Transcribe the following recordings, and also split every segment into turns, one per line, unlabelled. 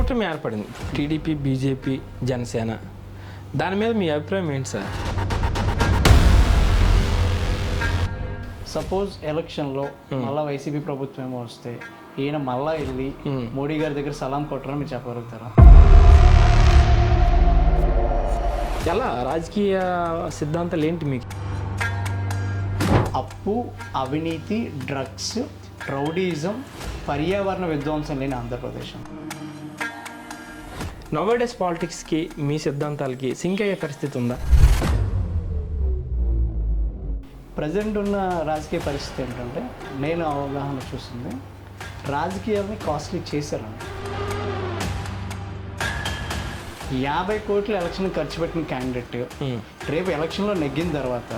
కూటమి ఏర్పడింది, TDP, BJP, Janasena. దాని మీద మీ అభిప్రాయం ఏంటి సార్?
సపోజ్ ఎలక్షన్లో మళ్ళీ వైసీపీ ప్రభుత్వం ఏమో వస్తే ఈయన మళ్ళా వెళ్ళి మోడీ గారి దగ్గర సలాం కొట్టరని మీరు చెప్పగలుగుతారా?
ఎలా రాజకీయ సిద్ధాంతాలు ఏంటి మీకు?
అప్పు, అవినీతి, డ్రగ్స్, రౌడీయిజం, పర్యావరణ విధ్వంసం లేని ఆంధ్రప్రదేశ్.
నోవేడేస్ పాలిటిక్స్కి మీ సిద్ధాంతాలకి సింక్ అయ్యే పరిస్థితి ఉందా?
ప్రజెంట్ ఉన్న రాజకీయ పరిస్థితి ఏంటంటే, నేను అవగాహన చూసింది, రాజకీయాలని కాస్ట్లీ చేశారండి. 50 కోట్లు ఎలక్షన్ ఖర్చు పెట్టిన క్యాండిడేట్ రేపు ఎలక్షన్లో నెగ్గిన తర్వాత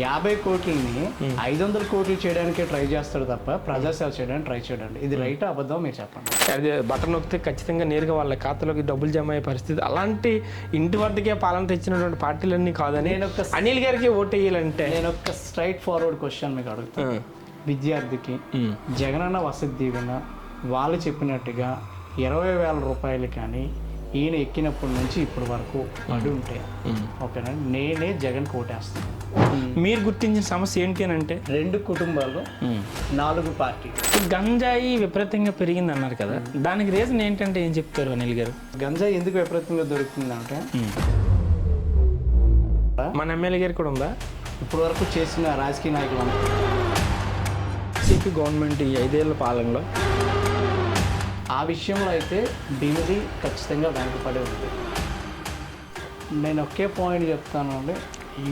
50 కోట్లని 500 కోట్లు చేయడానికి ట్రై చేస్తాడు తప్ప ప్రజాసేవ చేయడానికి ట్రై చేయడండి. ఇది రైట్ అబద్ధం మీరు చెప్పండి.
అదే బటన్ నొక్కితే ఖచ్చితంగా నేరుగా వాళ్ళ ఖాతాలోకి డబ్బులు జమ అయ్యే పరిస్థితి, అలాంటి ఇంటి వద్దకే పాలన తెచ్చినటువంటి పార్టీలన్నీ కాదని అనిల్ గారికి ఓటు వేయాలంటే
నేను ఒక స్ట్రైట్ ఫార్వర్డ్ క్వశ్చన్ మీకు అడుగుతాను. విద్యార్థికి జగనన్న వసతి దీవెన వాళ్ళు చెప్పినట్టుగా 20,000 రూపాయలు కానీ ఈయన ఎక్కినప్పటి నుంచి ఇప్పటి వరకు పడి ఉంటే ఓకేనా, నేనే జగన్ కోటేస్తాను.
మీరు గుర్తించిన సమస్య ఏంటి అని అంటే,
2 కుటుంబాలు 4 పార్టీలు.
గంజాయి విపరీతంగా పెరిగింది అన్నారు కదా, దానికి రీజన్ ఏంటంటే ఏం చెప్తారు అనిల్ గారు?
గంజాయి ఎందుకు విపరీతంగా దొరుకుతుందంటే,
మన ఎమ్మెల్యే గారు కూడా ఉందా
ఇప్పటి వరకు చేసిన రాజకీయ నాయకులు
సిపి గవర్నమెంట్ ఈ 5 ఏళ్ల పాలనలో
ఆ విషయంలో అయితే భీమిలి ఖచ్చితంగా వెనకపడి ఉంది. నేను ఒకే పాయింట్ చెప్తాను అండి,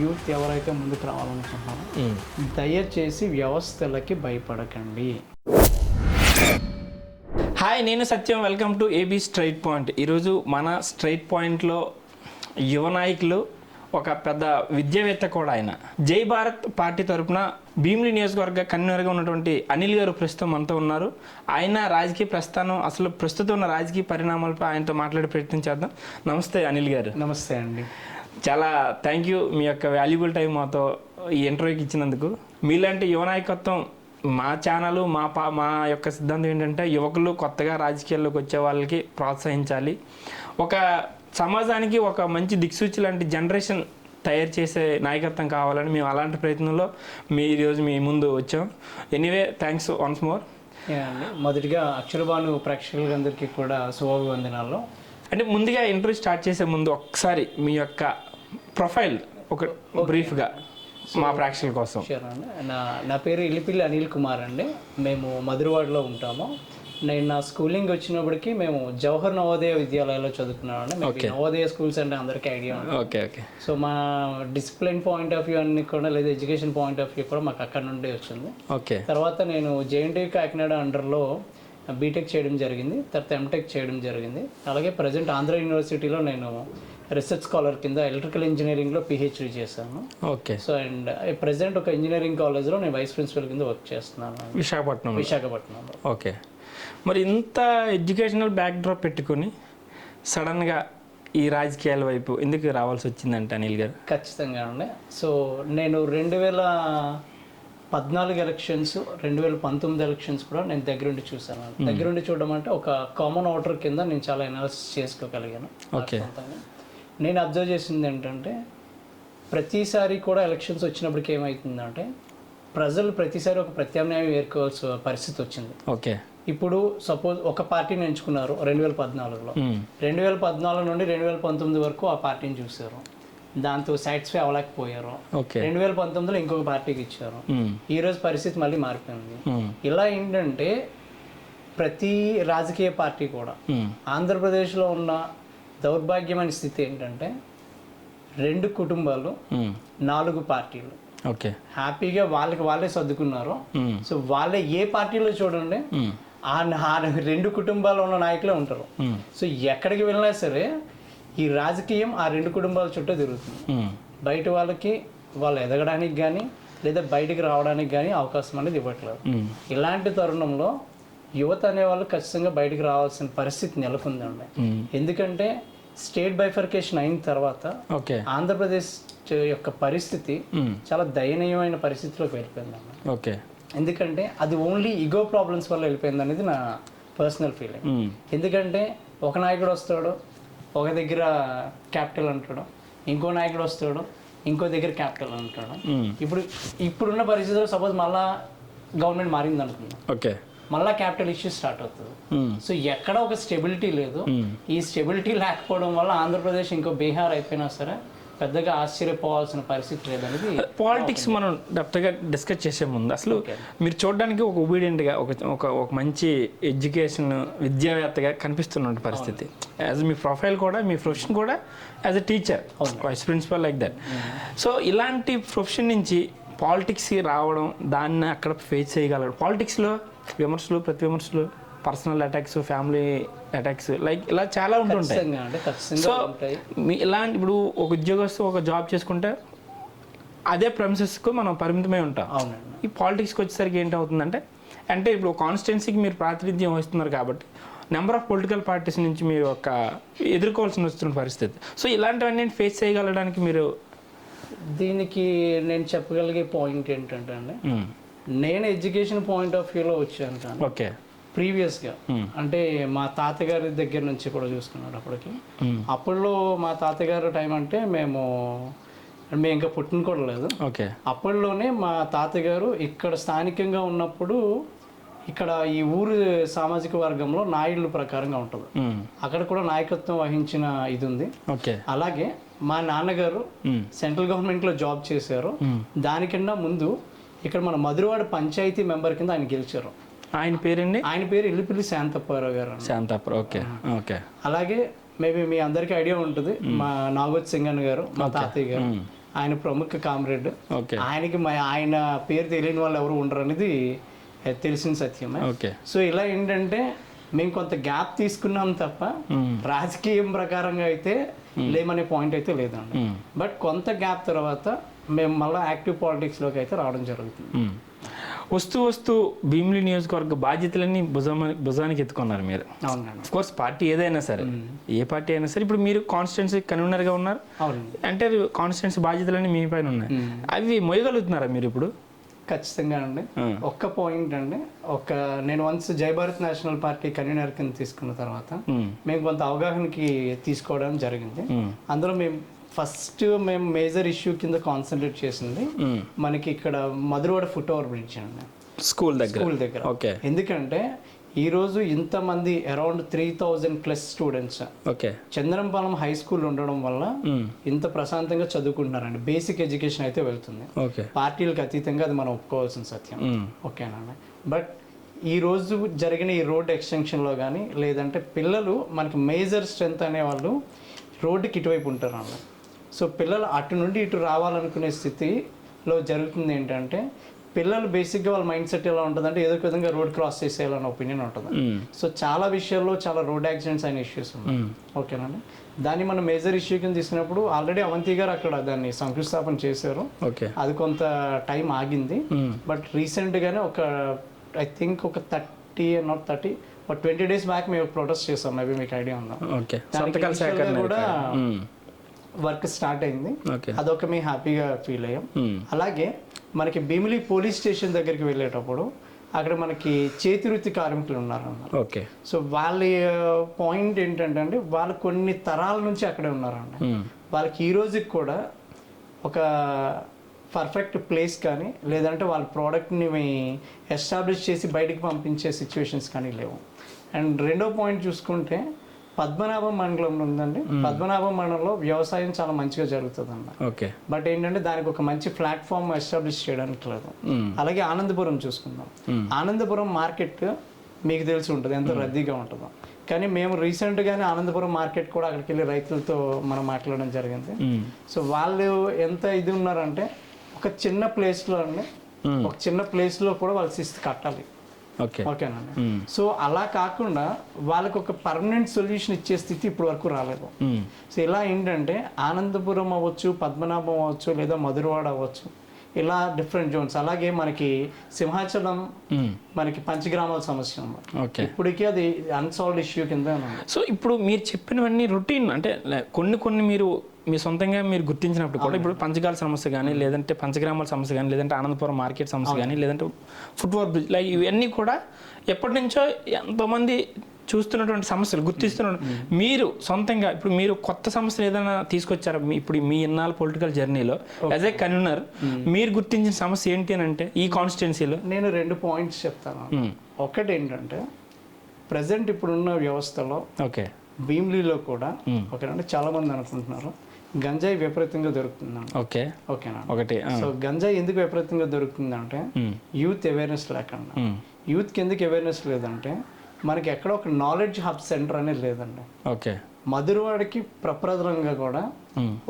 యూత్ ఎవరైతే ముందుకు రావాలనుకుంటున్నారో దయచేసి వ్యవస్థలకి భయపడకండి.
హాయ్, నేను సత్యం, welcome to AB straight point. ఈరోజు మన స్ట్రైట్ పాయింట్లో యువ నాయకులు, ఒక పెద్ద విద్యావేత్త కూడా ఆయన, జై భారత్ పార్టీ తరఫున భీమిలి నియోజకవర్గ కన్వీనర్గా ఉన్నటువంటి అనిల్ గారు ప్రస్తుతం మనతో ఉన్నారు. ఆయన రాజకీయ ప్రస్థానం, అసలు ప్రస్తుతం ఉన్న రాజకీయ పరిణామాలపై ఆయనతో మాట్లాడే ప్రయత్నం చేద్దాం. నమస్తే అనిల్ గారు.
నమస్తే అండి.
చాలా థ్యాంక్ యూ మీ యొక్క వాల్యుబుల్ టైం మాతో ఈ ఇంటర్వ్యూకి ఇచ్చినందుకు. మీలాంటి యువ నాయకత్వం మా ఛానల్, మా యొక్క సిద్ధాంతం ఏంటంటే, యువకులు కొత్తగా రాజకీయాల్లోకి వచ్చే వాళ్ళకి ప్రోత్సహించాలి. ఒక సమాజానికి ఒక మంచి దిక్సూచి లాంటి జనరేషన్ తయారు చేసే నాయకత్వం కావాలని మేము అలాంటి ప్రయత్నంలో ఈరోజు మీ ముందు వచ్చాం. Anyway, thanks once more.
మొదటిగా అక్షరబాను ప్రేక్షకులందరికీ కూడా శుభాభివందనాలు.
అంటే ముందుగా ఇంటర్వ్యూ స్టార్ట్ చేసే ముందు ఒకసారి మీ యొక్క ప్రొఫైల్ ఒక బ్రీఫ్గా మా ప్రేక్షకుల కోసం.
నా పేరు ఇల్లిపిల్లి అనిల్ కుమార్ అండి. మేము మధురవాడలో ఉంటాము. నేను నా స్కూలింగ్ వచ్చినప్పటికీ మేము జవహర్ నవోదయ విద్యాలయాల్లో చదువుకున్నాను. నవోదయ స్కూల్స్ అంటే అందరికీ ఐడియా ఉంది.
Okay okay.
సో మా డిసిప్లిన్ పాయింట్ ఆఫ్ వ్యూ అన్ని కూడా, లేదా ఎడ్యుకేషన్ పాయింట్ ఆఫ్ వ్యూ కూడా మాకు అక్కడ నుండి వచ్చింది.
ఓకే. తర్వాత
నేను జేఎన్టీ కాకినాడ అండర్లో బీటెక్ చేయడం జరిగింది, తర్వాత ఎంటెక్ చేయడం జరిగింది. అలాగే ప్రజెంట్ ఆంధ్ర యూనివర్సిటీలో నేను రీసెర్చ్ స్కాలర్ కింద ఎలక్ట్రికల్ ఇంజనీరింగ్లో పిహెచ్డీ చేశాను.
ఓకే.
సో అండ్ ప్రజెంట్ ఒక ఇంజనీరింగ్ కాలేజ్లో నేను వైస్ ప్రిన్సిపల్ కింద వర్క్ చేస్తున్నాను విశాఖపట్నంలో.
ఓకే. మరి ఇంత ఎడ్యుకేషనల్ బ్యాక్డ్రాప్ పెట్టుకొని సడన్గా ఈ రాజకీయాల వైపు ఎందుకు రావాల్సి వచ్చిందంటే అనిల్ గారు?
ఖచ్చితంగా అండి. సో నేను 2014 ఎలక్షన్స్, 2019 ఎలక్షన్స్ కూడా నేను దగ్గరుండి చూసాను. దగ్గరుండి చూడడం అంటే ఒక కామన్ ఓటర్ కింద నేను చాలా అనాలిసిస్ చేసుకోగలిగాను.
ఓకే.
నేను అబ్జర్వ్ చేసింది ఏంటంటే, ప్రతిసారి కూడా ఎలక్షన్స్ వచ్చినప్పటికి ఏమవుతుందంటే, ప్రజలు ప్రతిసారి ఒక ప్రత్యామ్నాయం ఏర్కోవాల్సిన పరిస్థితి వచ్చింది.
ఓకే.
ఇప్పుడు సపోజ్ ఒక పార్టీని ఎంచుకున్నారు 2014లో, 2014 నుండి 2019 వరకు ఆ పార్టీని చూసారు, దాంతో సాటిస్ఫై అవ్వలేకపోయారు. 2019లో ఇంకొక పార్టీకి ఇచ్చారు. ఈ రోజు పరిస్థితి మళ్ళీ మారిపోయింది. ఇలా ఏంటంటే ప్రతి రాజకీయ పార్టీ కూడా, ఆంధ్రప్రదేశ్లో ఉన్న దౌర్భాగ్యమైన స్థితి ఏంటంటే 2 కుటుంబాలు 4 పార్టీలు.
ఓకే.
హ్యాపీగా వాళ్ళే సర్దుకున్నారు. సో వాళ్ళే ఏ పార్టీలో చూడండి ఆ 2 కుటుంబాలు ఉన్న నాయకులే ఉంటారు. సో ఎక్కడికి వెళ్ళినా సరే ఈ రాజకీయం ఆ 2 కుటుంబాల చుట్టూ తిరుగుతుంది. బయట వాళ్ళకి వాళ్ళు ఎదగడానికి కానీ లేదా బయటికి రావడానికి కానీ అవకాశం అనేది ఇవ్వట్లేదు. ఇలాంటి తరుణంలో యువత అనేవాళ్ళు ఖచ్చితంగా బయటికి రావాల్సిన పరిస్థితి నెలకొందండి. ఎందుకంటే స్టేట్ బైఫర్కేషన్ అయిన తర్వాత ఆంధ్రప్రదేశ్ యొక్క పరిస్థితి చాలా దయనీయమైన పరిస్థితిలోకి వెళ్ళిపోయిందన్న.
ఓకే.
ఎందుకంటే అది ఓన్లీ ఈగో ప్రాబ్లమ్స్ వల్ల వెళ్ళిపోయింది అనేది నా పర్సనల్ ఫీలింగ్. ఎందుకంటే ఒక నాయకుడు వస్తాడు, ఒక దగ్గర క్యాపిటల్ అంటాడు, ఇంకో నాయకుడు వస్తాడు, ఇంకో దగ్గర క్యాపిటల్ అంటాడు. ఇప్పుడున్న పరిస్థితుల్లో సపోజ్ మళ్ళా గవర్నమెంట్ మారింది అనుకుందాం,
ఓకే,
మళ్ళీ క్యాపిటల్ ఇష్యూ స్టార్ట్ అవుతుంది. సో ఎక్కడ ఒక స్టెబిలిటీ లేదు. ఈ స్టెబిలిటీ లేకపోవడం వల్ల ఆంధ్రప్రదేశ్ ఇంకో బీహార్ అయిపోయినా సరే పెద్దగా ఆశ్చర్యపోవాల్సిన పరిస్థితి లేదనేది.
పాలిటిక్స్ మనం డెప్త్గా డిస్కస్ చేసే ముందు అసలు మీరు చూడడానికి ఒక ఒబీడియంట్గా ఒక మంచి ఎడ్యుకేషన్ విద్యావేత్తగా కనిపిస్తున్న పరిస్థితి. యాజ్ మీ ప్రొఫైల్ కూడా, మీ ప్రొఫెషన్ కూడా as a teacher, vice principal like that. So ఇలాంటి ప్రొఫెషన్ నుంచి పాలిటిక్స్కి రావడం, దాన్ని అక్కడ ఫేస్ చేయగలడు. పాలిటిక్స్లో విమర్శలు, ప్రతి విమర్శలు, personal attacks, family attacks, like ఇలా చాలా ఉంటుంటాయి. సో ఇలాంటి ఇప్పుడు ఒక ఉద్యోగస్తు ఒక జాబ్ చేసుకుంటే అదే ప్రెమిసెస్కు మనం పరిమితమై ఉంటాం. ఈ పాలిటిక్స్కి వచ్చేసరికి ఏంటవుతుందంటే, అంటే ఇప్పుడు కాన్స్టిట్యున్సీకి మీరు ప్రాతినిధ్యం వహిస్తున్నారు కాబట్టి నెంబర్ ఆఫ్ పొలిటికల్ పార్టీస్ నుంచి మీరు ఒక ఎదుర్కోవాల్సి వస్తున్న పరిస్థితి. సో ఇలాంటివన్నీ ఫేస్ చేయగలడానికి మీరు
దీనికి నేను చెప్పగలిగే పాయింట్ ఏంటంటే అండి, నేను ఎడ్యుకేషన్ పాయింట్ ఆఫ్ వ్యూలో వచ్చాను కానీ
ఓకే
ప్రీవియస్గా అంటే మా తాతగారి దగ్గర నుంచి కూడా చూసుకున్నారు. అప్పట్లో మా తాతగారు టైం అంటే మేము ఇంకా పుట్టిన కూడా లేదు.
ఓకే,
అప్పట్లోనే మా తాతగారు ఇక్కడ స్థానికంగా ఉన్నప్పుడు ఇక్కడ ఈ ఊరు సామాజిక వర్గంలో నాయుడుల ప్రకారంగా ఉంటుంది. అక్కడ కూడా నాయకత్వం వహించిన ఇది ఉంది.
ఓకే,
అలాగే మా నాన్నగారు సెంట్రల్ గవర్నమెంట్లో జాబ్ చేశారు. దానికన్నా ముందు ఇక్కడ మన మధురవాడ పంచాయతీ మెంబర్ కింద ఆయన గెలిచారు.
ఆయన పేరండి?
ఆయన పేరు ఇల్లిపిల్లి శాంతప్పారావు గారు.
శాంతప్పారావు, ఓకే ఓకే.
అలాగే మేబీ మీ అందరికీ ఐడియా ఉంటుంది, మా నాగోత్ సింగన్ గారు, మా తాతయ్య గారు, ఆయన ప్రముఖ కామ్రేడ్. ఆయనకి ఆయన పేరు తెలియని వాళ్ళు ఎవరు ఉండరు అనేది తెలిసిన సత్యమే. సో ఇలా ఏంటంటే మేము కొంత గ్యాప్ తీసుకున్నాం తప్ప రాజకీయం ప్రకారంగా అయితే లేమనే పాయింట్ అయితే లేదండి. బట్ కొంత గ్యాప్ తర్వాత మేము మళ్ళీ యాక్టివ్ పాలిటిక్స్లోకి అయితే రావడం జరుగుతుంది.
వస్తూ భీమిలి నియోజకవర్గ బాధ్యతలన్నీ భుజానికి ఎత్తుకున్నారు మీరు.
అవునండి.
కోర్స్ పార్టీ ఏదైనా సరే, ఏ పార్టీ అయినా సరే, ఇప్పుడు మీరు కాన్స్టిట్యున్సీ కన్వీనర్గా ఉన్నారు అంటే కాన్స్టిట్యున్సీ బాధ్యతలన్నీ మీ పైన ఉన్నాయి. అవి మోయగలుగుతున్నారా మీరు ఇప్పుడు?
ఖచ్చితంగా అండి. ఒక్క పాయింట్ అండి, నేను వన్స్ జై భారత్ నేషనల్ పార్టీ కన్వీనర్ కింద తీసుకున్న తర్వాత మేము కొంత అవగాహనకి తీసుకోవడం జరిగింది. అందులో మేము మేజర్ ఇష్యూ కింద కాన్సన్ట్రేట్ చేసింది మనకి ఇక్కడ మధురవాడ ఫుట్ ఓవర్ బ్రిడ్జ్ అండి, స్కూల్ దగ్గర. ఎందుకంటే ఈ రోజు ఇంతమంది around 3000+ students Chandrampalem high school ఉండడం వల్ల ఇంత ప్రశాంతంగా చదువుకుంటున్నారండి. బేసిక్ ఎడ్యుకేషన్ అయితే వెళ్తుంది, పార్టీలకు అతీతంగా అది మనం ఒప్పుకోవాల్సిన సత్యం. ఓకేనా? బట్ ఈ రోజు జరిగిన ఈ రోడ్ ఎక్స్టెన్షన్లో కానీ లేదంటే పిల్లలు మనకి మేజర్ స్ట్రెంత్ అనేవాళ్ళు రోడ్డుకి ఇటువైపు ఉంటారు అన్న. సో పిల్లలు అటు నుండి ఇటు రావాలనుకునే స్థితిలో జరుగుతుంది ఏంటంటే, పిల్లలు బేసిక్గా వాళ్ళ మైండ్ సెట్ ఎలా ఉంటుందంటే ఏదో ఒక విధంగా రోడ్ క్రాస్ చేసేయాలన్న ఒపీనియన్ ఉంటుంది. సో చాలా విషయాల్లో చాలా రోడ్ యాక్సిడెంట్స్ అయిన ఇష్యూస్ ఉన్నాయి. ఓకేనండి, దాన్ని మనం మేజర్ ఇష్యూ కింద తీసుకున్నప్పుడు ఆల్రెడీ అవంతి గారు అక్కడ దాన్ని శంకుస్థాపన చేశారు. అది కొంత టైం ఆగింది. బట్ రీసెంట్గానే ఐ థింక్ ఒక 20 days బ్యాక్ మేము ప్రొటెస్ట్ చేసాం. మేబీ మీకు ఐడియా ఉందా? కూడా వర్క్ స్టార్ట్ అయింది. అదొక మేము హ్యాపీగా ఫీల్ అయ్యాం. అలాగే మనకి భీమిలి పోలీస్ స్టేషన్ దగ్గరికి వెళ్ళేటప్పుడు అక్కడ మనకి చేతి వృత్తి కార్మికులు ఉన్నారన్న. సో వాళ్ళ పాయింట్ ఏంటంటే వాళ్ళు కొన్ని తరాల నుంచి అక్కడే ఉన్నారన్న. వాళ్ళకి ఈ రోజుకి కూడా ఒక పర్ఫెక్ట్ ప్లేస్ కానీ లేదంటే వాళ్ళ ప్రోడక్ట్ని ఎస్టాబ్లిష్ చేసి బయటికి పంపించే సిచ్యువేషన్స్ కానీ లేవు. అండ్ రెండో పాయింట్ చూసుకుంటే పద్మనాభం మండలంలో ఉందండి. పద్మనాభం మండలంలో వ్యవసాయం చాలా మంచిగా జరుగుతుంది అన్న. బట్ ఏంటంటే దానికి ఒక మంచి ప్లాట్ఫామ్ ఎస్టాబ్లిష్ చేయడానికి లేదు. అలాగే ఆనందపురం చూసుకుందాం. ఆనందపురం మార్కెట్ మీకు తెలిసి ఉంటుంది ఎంత రద్దీగా ఉంటుందో. కానీ మేము రీసెంట్గానే ఆనందపురం మార్కెట్ కూడా అక్కడికి వెళ్ళి రైతులతో మనం మాట్లాడడం జరిగింది. సో వాళ్ళు ఎంత ఇది ఉన్నారంటే ఒక చిన్న ప్లేస్లో కూడా వాళ్ళు శిస్తు కట్టాలి. ఓకేనండి. సో అలా కాకుండా వాళ్ళకి ఒక పర్మనెంట్ సొల్యూషన్ ఇచ్చే స్థితి ఇప్పటి వరకు రాలేదు. సో ఇలా ఏంటంటే ఆనందపురం అవ్వచ్చు, పద్మనాభం అవ్వచ్చు, లేదా మధురవాడ అవ్వచ్చు, ఇలా డిఫరెంట్ జోన్స్. అలాగే మనకి సింహాచలం మనకి పంచగ్రామాల సమస్య ఉంది. ఇప్పటికీ అది అన్సాల్వ్డ్ ఇష్యూ కింద.
సో ఇప్పుడు మీరు చెప్పినవన్నీ రొటీన్ అంటే కొన్ని మీరు మీ సొంతంగా మీరు గుర్తించినప్పుడు కూడా ఇప్పుడు పంచగాల సమస్య కానీ లేదంటే పంచగ్రామాల సమస్య కానీ లేదంటే ఆనందపురం మార్కెట్ సమస్య కానీ లేదంటే ఫుట్ఓవర్ బ్రిడ్జ్ లైక్ ఇవన్నీ కూడా ఎప్పటి నుంచో ఎంతోమంది చూస్తున్నటువంటి సమస్యలు గుర్తిస్తున్న మీరు సొంతంగా ఇప్పుడు మీరు కొత్త సమస్యలు ఏదైనా తీసుకొచ్చారా ఇప్పుడు మీ ఇన్నాళ్ళ పొలిటికల్ జర్నీలో యాజ్ ఏ కన్వీనర్ మీరు గుర్తించిన సమస్య ఏంటి అని అంటే ఈ కాన్స్టిట్యున్సీలో?
నేను 2 పాయింట్స్ చెప్తాను. ఒకటి ఏంటంటే ప్రజెంట్ ఇప్పుడున్న వ్యవస్థలో
ఓకే
భీమ్లీలో కూడా ఓకేనండి చాలా మంది అనుకుంటున్నారు గంజాయి విపరీతంగా దొరుకుతుందండి.
ఓకే
ఓకేనా
ఒకటి
సో గంజాయి ఎందుకు విపరీతంగా దొరుకుతుందంటే యూత్ అవేర్నెస్ లేకుండా. యూత్కి ఎందుకు అవేర్నెస్ లేదంటే మనకి ఎక్కడ ఒక నాలెడ్జ్ హబ్ సెంటర్ అనేది లేదండి.
ఓకే
మధురవాడికి ప్రప్రథమంగా కూడా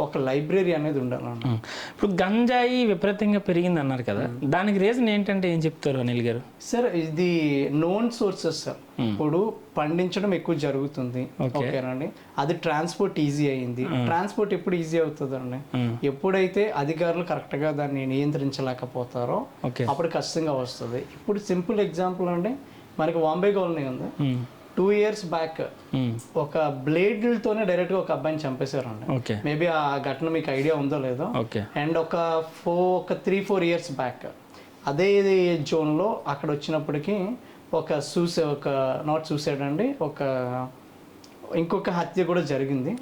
ఒక లైబ్రరీ అనేది ఉండాలండి.
ఇప్పుడు గంజాయి విపరీతంగా పెరిగింది అన్నారు కదా, దానికి రీజన్ ఏంటంటే ఏం చెప్తారు అనిల్ గారు?
సార్ ఇది నోన్ సోర్సెస్ సార్. ఇప్పుడు పండించడం ఎక్కువ జరుగుతుంది ఓకేనండి, అది ట్రాన్స్పోర్ట్ ఈజీ అయింది. ట్రాన్స్పోర్ట్ ఎప్పుడు ఈజీ అవుతుందండి? ఎప్పుడైతే అధికారులు కరెక్ట్ గా దాన్ని నియంత్రించలేకపోతారో అప్పుడు కష్టంగా వస్తుంది. ఇప్పుడు సింపుల్ ఎగ్జాంపుల్ అండి, మనకి బాంబే కాలనీ ఉంది. 2 years బ్యాక్ ఒక బ్లేడ్లతోనే డైరెక్ట్ గా ఒక అబ్బాయిని చంపేశారండి. మేబీ ఆ ఘటన మీకు ఐడియా ఉందో లేదో. అండ్ ఒక 3-4 years బ్యాక్ అదే జోన్ లో అక్కడ వచ్చినప్పటికీ ఒక నాట్ సూసైడ్ అండి, ఇంకొక హత్య కూడా జరిగింది.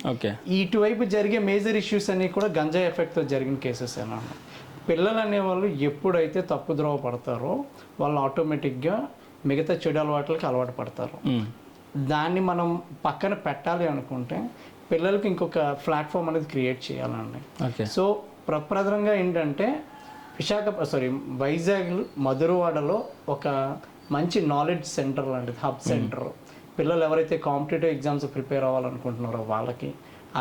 ఇటువైపు జరిగే మేజర్ ఇష్యూస్ అన్ని కూడా గంజాయి ఎఫెక్ట్ తో జరిగిన కేసెస్ అన్నమాట. పిల్లలు అనేవాళ్ళు ఎప్పుడైతే తప్పు ద్రోవ పడతారో వాళ్ళు ఆటోమేటిక్గా మిగతా చెడు అలవాట్లకి అలవాటు పడతారు. దాన్ని మనం పక్కన పెట్టాలి అనుకుంటే పిల్లలకి ఇంకొక ప్లాట్ఫామ్ అనేది క్రియేట్ చేయాలండి. సో ప్రప్రథమంగా ఏంటంటే వైజాగ్ మధురవాడలో ఒక మంచి నాలెడ్జ్ సెంటర్ లాంటిది, హబ్ సెంటర్. పిల్లలు ఎవరైతే కాంపిటేటివ్ ఎగ్జామ్స్ ప్రిపేర్ అవ్వాలనుకుంటున్నారో వాళ్ళకి,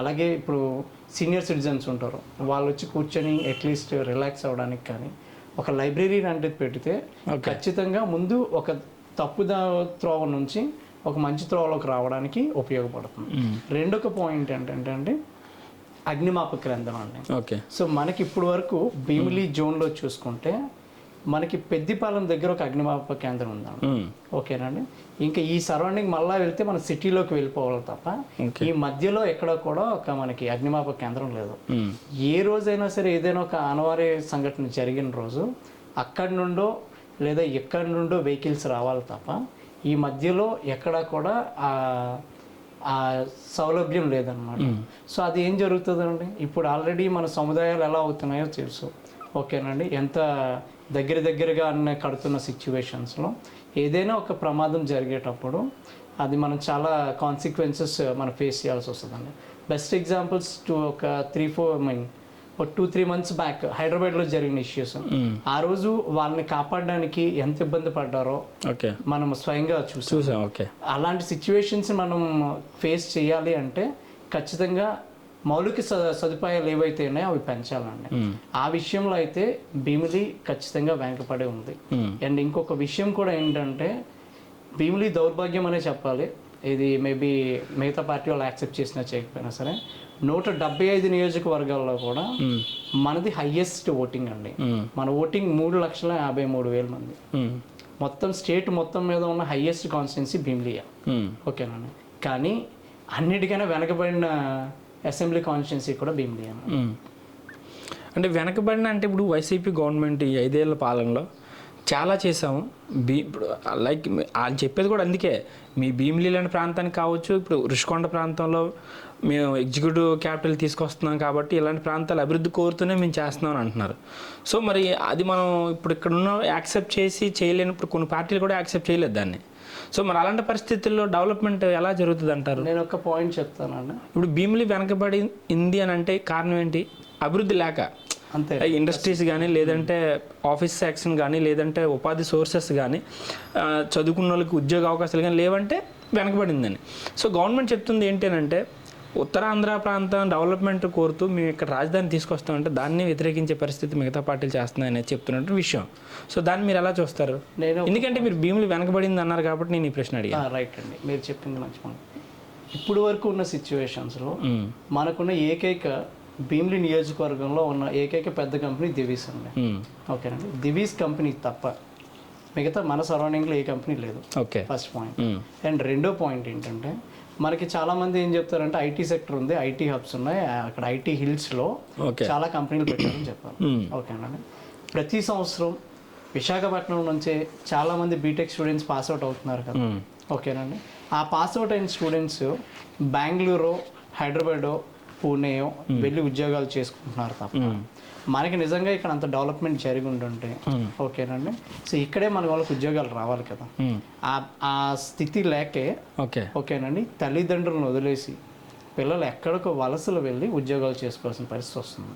అలాగే ఇప్పుడు సీనియర్ సిటిజన్స్ ఉంటారు వాళ్ళు వచ్చి కూర్చొని అట్లీస్ట్ రిలాక్స్ అవ్వడానికి కానీ ఒక లైబ్రరీ లాంటిది పెడితే ఖచ్చితంగా ముందు ఒక తప్పు త్రోవ నుంచి ఒక మంచి త్రోవలోకి రావడానికి ఉపయోగపడుతుంది. రెండొక పాయింట్ ఏంటంటే అగ్నిమాపక కేంద్రం అండి. సో మనకి ఇప్పుడు వరకు భీమిలి జోన్లో చూసుకుంటే మనకి పెద్దిపాలెం దగ్గర ఒక అగ్నిమాపక కేంద్రం ఉందండి. ఓకేనండి, ఇంకా ఈ సరౌండింగ్ మళ్ళా వెళ్తే మన సిటీలోకి వెళ్ళిపోవాలి తప్ప ఈ మధ్యలో ఎక్కడ కూడా ఒక మనకి అగ్నిమాపక కేంద్రం లేదు. ఏ రోజైనా సరే ఏదైనా ఒక అనివార్య సంఘటన జరిగిన రోజు అక్కడి నుండో లేదా ఎక్కడి నుండో వెహికల్స్ రావాలి తప్ప ఈ మధ్యలో ఎక్కడ కూడా ఆ సౌలభ్యం లేదన్నమాట. సో అది ఏం జరుగుతుందండి, ఇప్పుడు ఆల్రెడీ మన సముదాయాలు ఎలా అవుతున్నాయో తెలుసు. ఓకేనండి, ఎంత దగ్గరగా అన్న కడుతున్న సిచ్యువేషన్స్లో ఏదైనా ఒక ప్రమాదం జరిగేటప్పుడు అది మనం చాలా కాన్సిక్వెన్సెస్ మనం ఫేస్ చేయాల్సి వస్తుందండి. బెస్ట్ ఎగ్జాంపుల్స్ ఒక 2-3 months బ్యాక్ హైదరాబాద్లో జరిగిన ఇష్యూస్. ఆ రోజు వాళ్ళని కాపాడడానికి ఎంత ఇబ్బంది పడ్డారో మనం స్వయంగా చూసాం. అలాంటి సిచ్యువేషన్స్ మనం ఫేస్ చేయాలి అంటే ఖచ్చితంగా మౌలిక సదుపాయాలు ఏవైతే ఉన్నాయో అవి పెంచాలండి. ఆ విషయంలో అయితే భీమిలి ఖచ్చితంగా వెనకపడే ఉంది. అండ్ ఇంకొక విషయం కూడా ఏంటంటే భీమిలి దౌర్భాగ్యం అనే చెప్పాలి. ఇది మేబీ మిగతా పార్టీ వాళ్ళు యాక్సెప్ట్ చేసినా చేయకపోయినా సరే 175 నియోజకవర్గాల్లో కూడా మనది హైయెస్ట్ ఓటింగ్ అండి. మన ఓటింగ్ 3,53,000 మంది. మొత్తం స్టేట్ మొత్తం మీద ఉన్న హైయెస్ట్ కాన్స్టిట్యున్సీ భీమిలియా. ఓకేనండి, కానీ అన్నిటికైనా వెనకబడిన అసెంబ్లీ కాన్స్టిట్యున్సీ కూడా భీమిలియా.
అంటే వెనకబడిన అంటే ఇప్పుడు వైసీపీ గవర్నమెంట్ ఈ 5 ఏళ్ల పాలనలో చాలా చేసాము. ఇప్పుడు లైక్ వాళ్ళు చెప్పేది కూడా అందుకే, మీ భీమిలి లాంటి ప్రాంతానికి కావచ్చు, ఇప్పుడు రుషికొండ ప్రాంతంలో మేము ఎగ్జిక్యూటివ్ క్యాపిటల్ తీసుకొస్తున్నాం కాబట్టి ఇలాంటి ప్రాంతాలు అభివృద్ధి కోరుతూనే మేము చేస్తున్నాం అని అంటున్నారు. సో మరి అది మనం ఇప్పుడు ఇక్కడ ఉన్న యాక్సెప్ట్ చేసి చేయలేనప్పుడు కొన్ని పార్టీలు కూడా యాక్సెప్ట్ చేయలేదు దాన్ని. సో మరి అలాంటి పరిస్థితుల్లో డెవలప్మెంట్ ఎలా జరుగుతుంది అంటారు?
నేను ఒక పాయింట్ చెప్తానండి.
ఇప్పుడు భీమిలి వెనకబడింది అని అంటే కారణం ఏంటి? అభివృద్ధి లేక,
అంతే.
ఇండస్ట్రీస్ కానీ, లేదంటే ఆఫీస్ సెక్షన్ కానీ, లేదంటే ఉపాధి సోర్సెస్ కానీ, చదువుకున్న వాళ్ళకి ఉద్యోగ అవకాశాలు కానీ లేవంటే వెనకబడిందని. సో గవర్నమెంట్ చెప్తుంది ఏంటంటే ఉత్తరాంధ్ర ప్రాంతం డెవలప్మెంట్ కోరుతూ మేము ఇక్కడ రాజధాని తీసుకొస్తామంటే దాన్ని వ్యతిరేకించే పరిస్థితి మిగతా పార్టీలు చేస్తున్నాయని చెప్తున్నట్టు విషయం. సో దాన్ని మీరు ఎలా చూస్తారు? ఎందుకంటే మీరు భీములు వెనకబడింది అన్నారు కాబట్టి నేను ఈ ప్రశ్న అడిగాను.
రైట్ అండి, మీరు చెప్పింది మంచి మాట. ఇప్పుడు వరకు ఉన్న సిచ్యువేషన్స్లో మనకున్న ఏకైక భీమిలి నియోజకవర్గంలో ఉన్న ఏకైక పెద్ద కంపెనీ దివీస్ అండి. ఓకేనండి, దివీస్ కంపెనీ తప్ప మిగతా మన సరౌండింగ్లో ఏ కంపెనీ లేదు. Okay, first point. అండ్ రెండో పాయింట్ ఏంటంటే మనకి చాలా మంది ఏం చెప్తారంటే ఐటీ సెక్టర్ ఉంది, ఐటీ హబ్స్ ఉన్నాయి, అక్కడ ఐటీ హిల్స్లో చాలా కంపెనీలు పెట్టారని చెప్పారు. ఓకేనండి, ప్రతి సంవత్సరం విశాఖపట్నం నుంచే చాలా మంది బీటెక్ స్టూడెంట్స్ పాస్ అవుట్ అవుతున్నారు కదా. ఓకేనండి, ఆ పాస్అవుట్ అయిన స్టూడెంట్స్ బెంగళూరు, హైదరాబాద్, పూణేయో వెళ్ళి ఉద్యోగాలు చేసుకుంటున్నారు తప్ప మనకి నిజంగా ఇక్కడ అంత డెవలప్మెంట్ జరిగి ఉంటుంటే ఓకేనండి. సో ఇక్కడే మన వాళ్ళకి ఉద్యోగాలు రావాలి కదా, ఆ స్థితి లేకే ఓకేనండి తల్లిదండ్రులను వదిలేసి పిల్లలు ఎక్కడికో వలసలు వెళ్ళి ఉద్యోగాలు చేసుకోవాల్సిన పరిస్థితి వస్తుంది.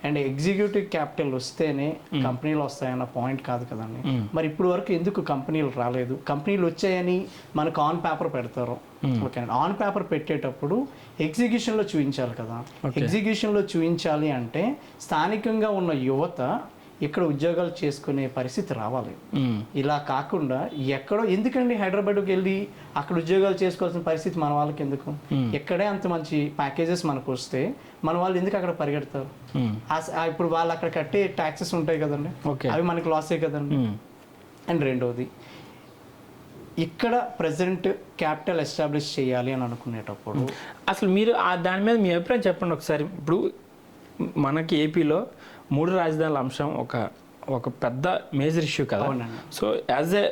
అండ్ ఎగ్జిక్యూటివ్ క్యాపిటల్ వస్తేనే కంపెనీలు వస్తాయన్న పాయింట్ కాదు కదండి. మరి ఇప్పుడు వరకు ఎందుకు కంపెనీలు రాలేదు? కంపెనీలు వచ్చాయని మనకు ఆన్ పేపర్ పెడతారు, ఓకే. ఆన్ పేపర్ పెట్టేటప్పుడు ఎగ్జిక్యూషన్లో చూపించాలి కదా. ఎగ్జిక్యూషన్లో చూపించాలి అంటే స్థానికంగా ఉన్న యువత ఇక్కడ ఉద్యోగాలు చేసుకునే పరిస్థితి రావాలి. ఇలా కాకుండా ఎక్కడో ఎందుకండి హైదరాబాద్కి వెళ్ళి అక్కడ ఉద్యోగాలు చేసుకోవాల్సిన పరిస్థితి మన వాళ్ళకి ఎందుకు? ఎక్కడే అంత మంచి ప్యాకేజెస్ మనకు వస్తే మన వాళ్ళు ఎందుకు అక్కడ పరిగెడతారు? ఇప్పుడు వాళ్ళు అక్కడ కట్టే ట్యాక్సెస్ ఉంటాయి కదండి, అవి మనకి లాసే కదండి. అండ్ రెండోది, ఇక్కడ ప్రజెంట్ క్యాపిటల్ ఎస్టాబ్లిష్ చేయాలి అని అనుకునేటప్పుడు
అసలు మీరు దాని మీద మీ అభిప్రాయం చెప్పండి ఒకసారి. ఇప్పుడు మనకి ఏపీలో 3 రాజధానుల అంశం ఒక పెద్ద మేజర్ ఇష్యూ కదా. సో యాజ్ ఏ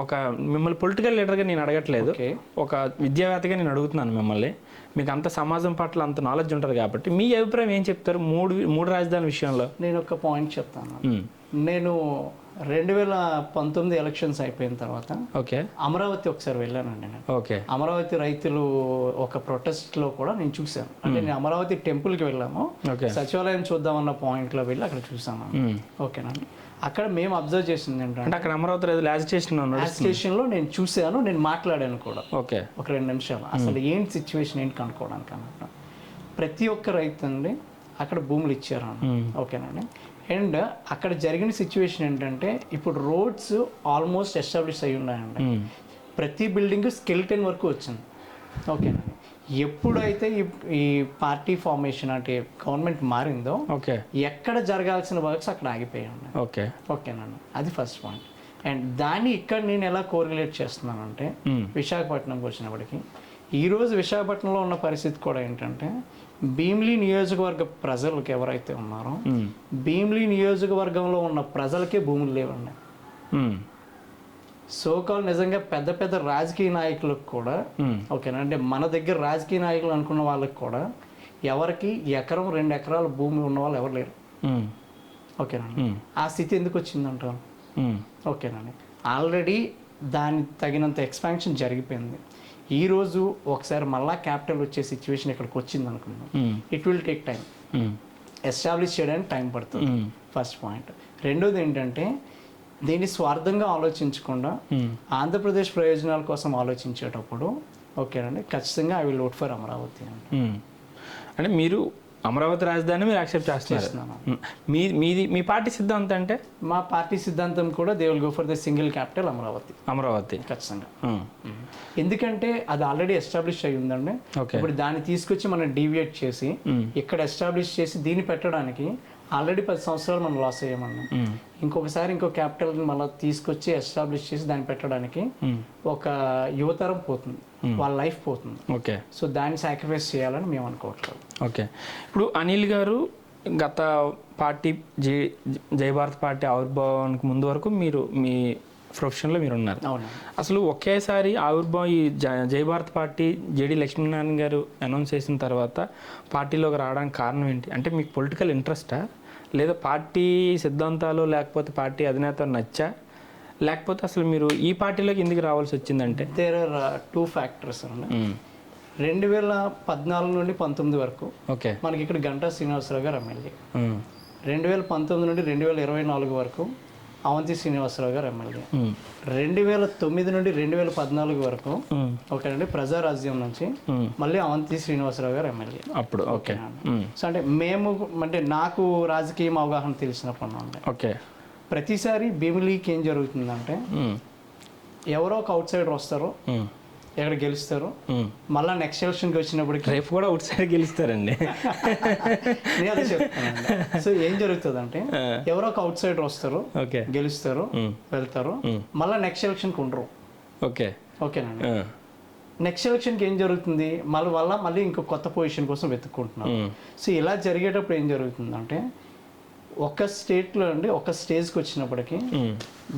ఒక మిమ్మల్ని పొలిటికల్ లీడర్గా నేను అడగట్లేదు, ఒక విద్యావేత్తగా నేను అడుగుతున్నాను మిమ్మల్ని. మీకు అంత సమాజం పట్ల అంత నాలెడ్జ్ ఉంటుంది కాబట్టి మీ అభిప్రాయం ఏం చెప్తారు మూడు రాజధానుల విషయంలో?
నేను ఒక పాయింట్ చెప్తాను. నేను 2019 ఎలక్షన్స్ అయిపోయిన తర్వాత అమరావతి ఒకసారి వెళ్ళానండి. నేను అమరావతి రైతులు ఒక ప్రొటెస్ట్లో కూడా నేను చూశాను. అంటే నేను అమరావతి టెంపుల్కి వెళ్ళాము, సచివాలయం చూద్దామన్న పాయింట్లో వెళ్ళి అక్కడ చూసాను, ఓకేనండి. అక్కడ మేము అబ్జర్వ్ చేసింది ఏంటంటే
అక్కడ అమరావతి
స్టేషన్లో నేను చూశాను, నేను మాట్లాడాను కూడా ఒక 2 నిమిషాలు. అసలు ఏంటి సిచ్యువేషన్ ఏంటి కనుక్కోవడానికి అన్నమాట. ప్రతి ఒక్క రైతు అండి అక్కడ భూములు ఇచ్చారు, ఓకేనండి. అండ్ అక్కడ జరిగిన సిచ్యువేషన్ ఏంటంటే ఇప్పుడు రోడ్స్ ఆల్మోస్ట్ ఎస్టాబ్లిష్ అయి ఉన్నాయండి. ప్రతి బిల్డింగ్ స్కెలిటన్ వరకు వచ్చింది, ఓకేనండి. ఎప్పుడైతే ఈ పార్టీ ఫార్మేషన్ అంటే గవర్నమెంట్ మారిందో ఎక్కడ జరగాల్సిన వర్క్స్ అక్కడ ఆగిపోయాయి, ఓకేనండి. అది ఫస్ట్ పాయింట్. అండ్ దాన్ని ఇక్కడ నేను ఎలా కోరిలేట్ చేస్తున్నానంటే విశాఖపట్నంకి వచ్చినప్పటికీ ఈరోజు విశాఖపట్నంలో ఉన్న పరిస్థితి కూడా ఏంటంటే భీమిలి నియోజకవర్గ ప్రజలకు ఎవరైతే ఉన్నారో భీమిలి నియోజకవర్గంలో ఉన్న ప్రజలకే భూములు లేవండి. సోకాల్ నిజంగా పెద్ద పెద్ద రాజకీయ నాయకులకు కూడా ఓకేనా, అంటే మన దగ్గర రాజకీయ నాయకులు అనుకున్న వాళ్ళకి కూడా ఎవరికి 1-2 ఎకరాల భూమి ఉన్న వాళ్ళు ఎవరు లేరు, ఓకేనండి. ఆ స్థితి ఎందుకు వచ్చిందంటారు? ఓకేనండి, ఆల్రెడీ దాని తగినంత ఎక్స్పాన్షన్ జరిగిపోయింది. ఈరోజు ఒకసారి మళ్ళా క్యాపిటల్ వచ్చే సిచ్యువేషన్ ఇక్కడికి వచ్చింది అనుకున్నాం. It will take time, establish చేయడానికి టైం పడుతుంది, ఫస్ట్ పాయింట్. రెండోది ఏంటంటే దీన్ని స్వార్థంగా ఆలోచించకుండా ఆంధ్రప్రదేశ్ ప్రయోజనాల కోసం ఆలోచించేటప్పుడు ఓకేనండి ఖచ్చితంగా I will vote for Amaravati
అంటే మీరు అమరావతి రాజధాని మీరు యాక్సెప్ట్ చేస్తున్నాను. మీ పార్టీ సిద్ధాంతం అంటే?
మా పార్టీ సిద్ధాంతం కూడా they will go for the single capital Amaravati ఖచ్చితంగా. ఎందుకంటే అది ఆల్రెడీ ఎస్టాబ్లిష్ అయి ఉందండి. ఇప్పుడు దాన్ని తీసుకొచ్చి మనం డీవియేట్ చేసి ఇక్కడ ఎస్టాబ్లిష్ చేసి దీన్ని పెట్టడానికి ఆల్రెడీ 10 సంవత్సరాలు మనం లాస్ అయ్యామన్నా. ఇంకొకసారి ఇంకో క్యాపిటల్ మళ్ళీ తీసుకొచ్చి ఎస్టాబ్లిష్ చేసి దాన్ని పెట్టడానికి ఒక యువతరం పోతుంది, వాళ్ళ లైఫ్ పోతుంది. సో దాన్ని సాక్రిఫైస్ చేయాలని మేము అనుకోవట్లేదు.
ఇప్పుడు అనిల్ గారు గత పార్టీ జై భారత్ పార్టీ ఆవిర్భావానికి ముందు వరకు మీరు మీ ప్రొఫెషన్లో మీరు ఉన్నారు. అసలు ఒకేసారి ఆవిర్భావం ఈ జై భారత్ పార్టీ జేడి లక్ష్మీనారాయణ గారు అనౌన్స్ చేసిన తర్వాత పార్టీలోకి రావడానికి కారణం ఏంటి? అంటే మీకు పొలిటికల్ ఇంట్రెస్టా, లేదా పార్టీ సిద్ధాంతాలు లేకపోతే పార్టీ అధినేత నచ్చా, లేకపోతే అసలు మీరు ఈ పార్టీలోకి ఎందుకు రావాల్సి వచ్చిందంటే?
దేర్ ఆర్ 2 ఫ్యాక్టర్స్ అండి. 2014 నుండి 19 వరకు మనకి ఇక్కడ గంటా శ్రీనివాసరావు గారు ఎమ్మెల్యే. 2019 నుండి 2024 వరకు అవంతి శ్రీనివాసరావు గారు ఎమ్మెల్యే. 2009 నుండి 2014 వరకు ఓకేనండి ప్రజారాజ్యం నుంచి మళ్ళీ అవంతి శ్రీనివాసరావు గారు ఎమ్మెల్యే అప్పుడు. సో అంటే మేము అంటే నాకు రాజకీయం అవగాహన తెలిసినప్పుడు నుండి ప్రతిసారి భీమిలీకి ఏం జరుగుతుందంటే ఎవరో ఒక అవుట్ సైడర్ వస్తారు, ఎక్కడ గెలుస్తారు, మళ్ళీ నెక్స్ట్ ఎలక్షన్కి వచ్చినప్పటికి
రేపు కూడా అవుట్ సైడ్ గెలుస్తారండి.
నేను అదే చెప్తానండి. సో ఏం జరుగుతుంది అంటే ఎవరో ఒక అవుట్ సైడర్ వస్తారు, గెలుస్తారు, వెళ్తారు, మళ్ళీ నెక్స్ట్ ఎలక్షన్కి ఉండరు. ఓకేనండి. నెక్స్ట్ ఎలక్షన్కి ఏం జరుగుతుంది, మళ్ళీ ఇంకో కొత్త పొజిషన్ కోసం వెతుక్కుంటున్నారు. సో ఇలా జరిగేటప్పుడు ఏం జరుగుతుందంటే ఒక స్టేట్లో అండి ఒక స్టేజ్కి వచ్చినప్పటికీ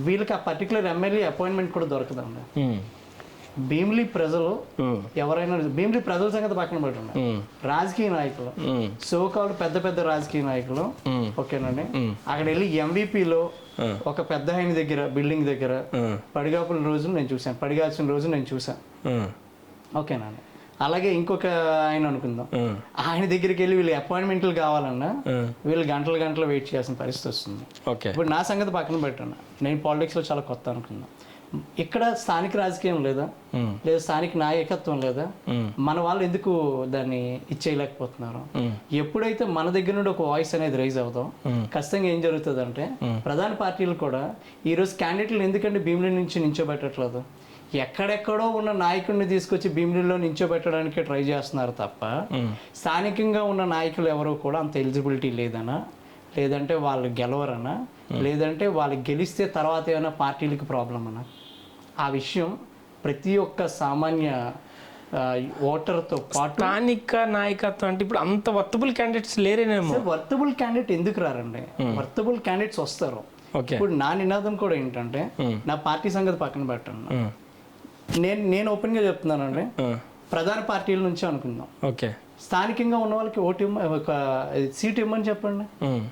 వీళ్ళకి ఆ పర్టికులర్ ఎమ్మెల్యే అపాయింట్మెంట్ కూడా దొరకదండి. భీమిలి ప్రజలు ఎవరైనా భీమిలి ప్రజల సంగతి పక్కన పెట్టండి, రాజకీయ నాయకులు సోకాలు పెద్ద పెద్ద రాజకీయ నాయకులు ఓకేనండి, అక్కడ వెళ్ళి ఎంవిపిలో ఒక పెద్ద ఆయన దగ్గర బిల్డింగ్ దగ్గర పడిగాపుల రోజులు నేను చూశాను, పడిగాల్సిన రోజు నేను చూశాను ఓకేనండి. అలాగే ఇంకొక ఆయన అనుకుందాం, ఆయన దగ్గరికి వెళ్ళి వీళ్ళు అపాయింట్మెంట్లు కావాలన్నా వీళ్ళు గంటలు గంటలు వెయిట్ చేయాల్సిన పరిస్థితి వస్తుంది. ఇప్పుడు నా సంగతి పక్కన పెట్టాను, నేను పాలిటిక్స్లో చాలా కొత్త అనుకున్నాను. ఇక్కడ స్థానిక రాజకీయం లేదా స్థానిక నాయకత్వం లేదా, మన వాళ్ళు ఎందుకు దాన్ని ఇచ్చేయలేకపోతున్నారు? ఎప్పుడైతే మన దగ్గర నుండి ఒక వాయిస్ అనేది రైజ్ అవుతాం ఖచ్చితంగా ఏం జరుగుతుంది అంటే ప్రధాన పార్టీలు కూడా ఈరోజు క్యాండిడేట్లు ఎందుకంటే భీమిలి నుంచి నించోబెట్టట్లేదు, ఎక్కడెక్కడో ఉన్న నాయకుడిని తీసుకొచ్చి భీమిలిలో నించోబెట్టడానికి ట్రై చేస్తున్నారు తప్ప స్థానికంగా ఉన్న నాయకులు ఎవరు కూడా అంత ఎలిజిబిలిటీ లేదనా, లేదంటే వాళ్ళు గెలవరనా, లేదంటే వాళ్ళు గెలిస్తే తర్వాత ఏమైనా పార్టీలకి ప్రాబ్లం అనా, ఆ విషయం ప్రతి ఒక్క సామాన్య ఓటర్తో పాటు
స్థానిక నాయకత్వం అంటే ఇప్పుడు అంత వర్తబుల్ క్యాండిడేట్స్ లేరేనేమో.
వర్తబుల్ క్యాండిడేట్ ఎందుకు రారండి? వర్తబుల్ క్యాండిడేట్స్ వస్తారు. ఇప్పుడు నా నినాదం కూడా ఏంటంటే నా పార్టీ సంగతి పక్కన పెట్టండి, నేను ఓపెన్ గా చెప్తున్నానండి, ప్రధాన పార్టీల నుంచి అనుకుందాం,
ఓకే
స్థానికంగా ఉన్న వాళ్ళకి ఒక సీట్ ఇవ్వమని చెప్పండి,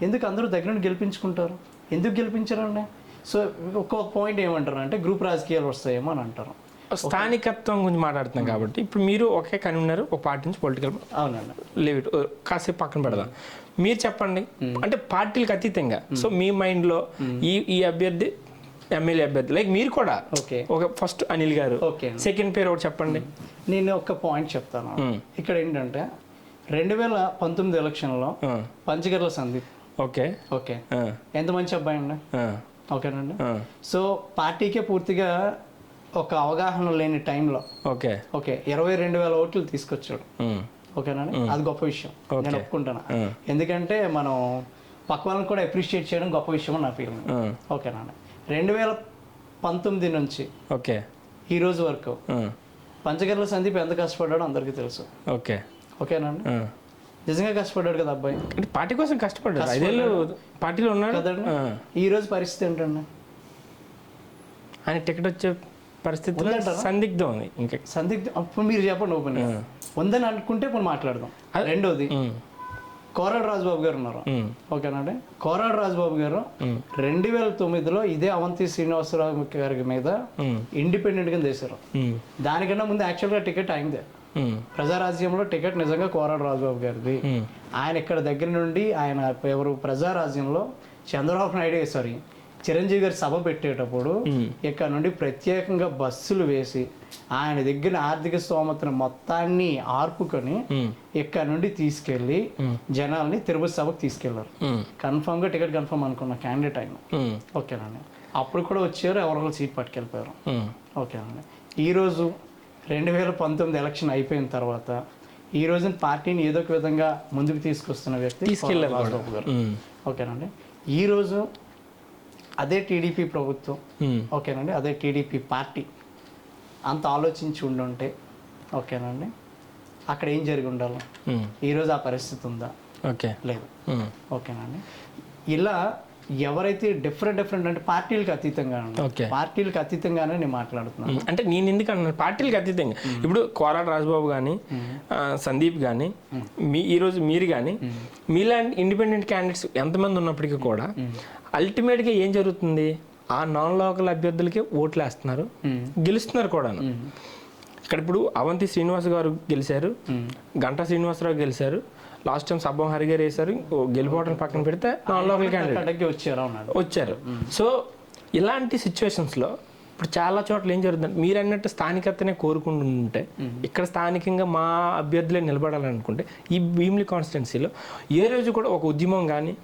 ఎందుకు అందరూ దగ్గర నుండి గెలిపించుకుంటారు, ఎందుకు గెలిపించారండి? సో ఒక్కొక్క పాయింట్ ఏమంటారు అంటే గ్రూప్ రాజకీయాలు వస్తాయేమో అని అంటారు.
స్థానికత్వం గురించి మాట్లాడుతున్నాం కాబట్టి ఇప్పుడు మీరు ఒకే కన్వీనర్ ఒక పార్టీ నుంచి పొలిటికల్
అవునండి
లీవ్ ఇట్ కాసేపు పక్కన పెడదాం, మీరు చెప్పండి అంటే పార్టీలకు అతీతంగా. సో మీ మైండ్లో ఈ అభ్యర్థి ఎమ్మెల్యే అభ్యర్థి లైక్ మీరు కూడా ఒక ఫస్ట్ అనిల్ గారు, సెకండ్ పేరు ఒకటి చెప్పండి.
నేను ఒక పాయింట్ చెప్తాను. ఇక్కడ ఏంటంటే 2019 ఎలక్షన్లో పంచగర్ల సందీప్ ఓకే ఎంత మంచి అబ్బాయి అండి ఓకేనండి. సో పార్టీకే పూర్తిగా ఒక అవగాహన లేని టైంలో ఓకే 22,000 ఓట్లు తీసుకొచ్చాడు ఓకేనండి, అది గొప్ప విషయం నేను ఒప్పుకుంటాను. ఎందుకంటే మనం పక్క వాళ్ళని కూడా అప్రిషియేట్ చేయడం గొప్ప విషయం అని నా ఫీలింగ్ ఓకేనండి. 2019 నుంచి ఈ రోజు వరకు పంచగర్ల సందీప్ ఎంత కష్టపడ్డాడో అందరికీ తెలుసు ఓకేనండి. నిజంగా కష్టపడ్డాడు కదా అబ్బాయి,
పార్టీ కోసం కష్టపడ్డాడు, 5 ఏళ్ళు పార్టీలో ఉన్నాడు
కదండి. ఈ రోజు పరిస్థితి ఏంటండి,
ఆయన టికెట్ వచ్చే పరిస్థితి సందిగ్ధం ఉంది. ఇంకా
సందిగ్ధం అప్పుడు మీరు చెప్పండి ఓపెన్ ఉందని అనుకుంటే ఇప్పుడు మాట్లాడదాం. రెండోది కోరాడు రాజబాబు గారు ఉన్నారు ఓకేనండి. కోరాడు రాజబాబు గారు 2009లో ఇదే అవంతి శ్రీనివాసరావు గారి మీద ఇండిపెండెంట్ గా చేశారు. దానికన్నా ముందు యాక్చువల్ గా టికెట్ అయిందే, ప్రజారాజ్యంలో టికెట్ నిజంగా కోరాడు రాజబాబు గారిది. ఆయన ఇక్కడ దగ్గర నుండి ఆయన ఎవరు ప్రజారాజ్యంలో చంద్రబాబు నాయుడు చిరంజీవి గారి సభ పెట్టేటప్పుడు ఇక్కడ నుండి ప్రత్యేకంగా బస్సులు వేసి ఆయన దగ్గర ఆర్థిక స్తోమతను మొత్తాన్ని ఆర్పుకొని ఇక్కడ నుండి తీసుకెళ్లి జనాల్ని తిరుపతి సభకు తీసుకెళ్లారు. కన్ఫర్మ్ గా టికెట్ కన్ఫర్మ్ అనుకున్న క్యాండిడేట్ ఆయన ఓకేనండి. అప్పుడు కూడా వచ్చారు, ఎవరో సీట్ పట్టుకెళ్ళిపోయారు ఓకేనండి. ఈరోజు 2019 ఎలక్షన్ అయిపోయిన తర్వాత ఈ రోజున పార్టీని ఏదో ఒక విధంగా ముందుకు తీసుకొస్తున్న వ్యక్తి రాజబాబు గారు ఓకేనండి. ఈరోజు అదే టీడీపీ ప్రభుత్వం ఓకేనండి, అదే టీడీపీ పార్టీ అంత ఆలోచించి ఉండుంటే ఓకేనండి అక్కడ ఏం జరిగి ఉండాలి? ఈరోజు ఆ పరిస్థితి ఉందా? లేదు ఓకేనండి. ఇలా ఎవరైతే డిఫరెంట్ అంటే పార్టీలకు అతీతంగా పార్టీలకు అతీతంగానే నేను మాట్లాడుతున్నాను.
అంటే నేను ఎందుకు అన్నాను పార్టీలకు అతీతంగా, ఇప్పుడు కోరాడు రాజబాబు కానీ సందీప్ కానీ ఈరోజు మీరు కానీ మీలాంటి ఇండిపెండెంట్ క్యాండిడేట్స్ ఎంతమంది ఉన్నప్పటికీ కూడా అల్టిమేట్గా ఏం జరుగుతుంది, ఆ నాన్ లోకల్ అభ్యర్థులకే ఓట్లు వేస్తున్నారు, గెలుస్తున్నారు కూడా. ఇక్కడ ఇప్పుడు అవంతి శ్రీనివాస్ గారు గెలిచారు, గంటా శ్రీనివాసరావు గెలిచారు, లాస్ట్ టైం సబ్బం హరి గారు వేశారు, గెలిపోవడం పక్కన పెడితే నాన్ లోకల్ క్యాండిడేట్ వచ్చారు. సో ఇలాంటి సిచ్యువేషన్స్లో ఇప్పుడు చాలా చోట్ల ఏం జరుగుతుంది, మీరు అన్నట్టు స్థానికతనే కోరుకుంటుంటే ఇక్కడ స్థానికంగా మా అభ్యర్థులే నిలబడాలనుకుంటే ఈ భీమిలి కాన్స్టిట్యున్సీలో ఏ రోజు కూడా ఒక ఉద్యమం కానీ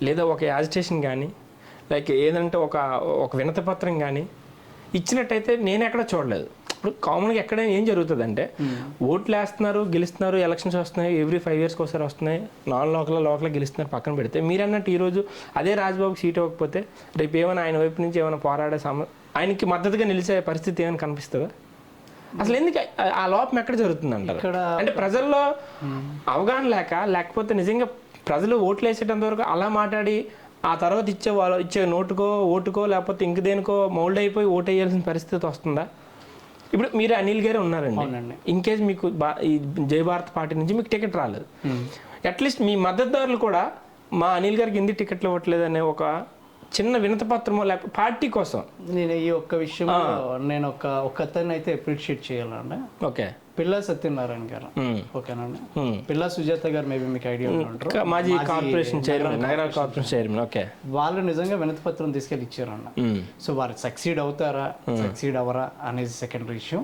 లేదా ఒక యాజిటేషన్ కానీ లైక్ ఏదంటే ఒక వినతి పత్రం కానీ ఇచ్చినట్టయితే నేను ఎక్కడ చూడలేదు. ఇప్పుడు కామన్గా ఎక్కడ ఏం జరుగుతుందంటే ఓట్లు వేస్తున్నారు, గెలుస్తున్నారు, ఎలక్షన్స్ వస్తున్నాయి, ఎవ్రీ 5 yearsకి ఒకసారి వస్తున్నాయి, నాన్ లోకల్ గెలుస్తున్నారు పక్కన పెడితే మీరు అన్నట్టు ఈరోజు అదే రాజబాబుకి సీట్ ఇవ్వకపోతే రేపు ఏమైనా ఆయన వైపు నుంచి ఏమైనా పోరాడే ఆయనకి మద్దతుగా నిలిచే పరిస్థితి ఏమైనా కనిపిస్తుందా? అసలు ఎందుకు ఆ లోపం ఎక్కడ జరుగుతుంది అంటారు? అంటే ప్రజల్లో అవగాహన లేకపోతే నిజంగా ప్రజలు ఓట్లు వేసేటంత వరకు అలా మాట్లాడి ఆ తర్వాత ఇచ్చే ఓటుకో లేకపోతే ఇంక దేనికో మౌల్డ్ అయిపోయి ఓటు వేయాల్సిన పరిస్థితి వస్తుందా? ఇప్పుడు మీరు అనిల్ గారు ఉన్నారండి,
అవునండి.
ఇన్ కేస్ మీకు ఈ జై భారత్ పార్టీ నుంచి మీకు టికెట్ రాలేదు, అట్లీస్ట్ మీ మద్దతుదారులు కూడా మా అనిల్ గారికి ఎందుకు టికెట్లు ఇవ్వట్లేదు అనే ఒక చిన్న వినతి పత్రమో లేకపోతే పార్టీ కోసం.
నేను ఈ ఒక్క విషయంలో నేను ఒక్కతన్ని అయితే అప్రిషియేట్ చేయాలండి.
ఓకే,
పిల్లా సత్యనారాయణ గారు, ఓకేనండి. పిల్లా సుజాత గారు మేబీ మీకు ఐడియా ఉంటారు,
మాజీ కార్పొరేషన్ చైర్మన్, నగర కార్పొరేషన్ చైర్మన్. ఓకే,
వాళ్ళు నిజంగా వినతి పత్రం తీసుకెళ్ళి ఇచ్చారన్న. సో వారు సక్సీడ్ అవుతారా సక్సీడ్ అవ్వరా అనేది సెకండరీ ఇష్యూ.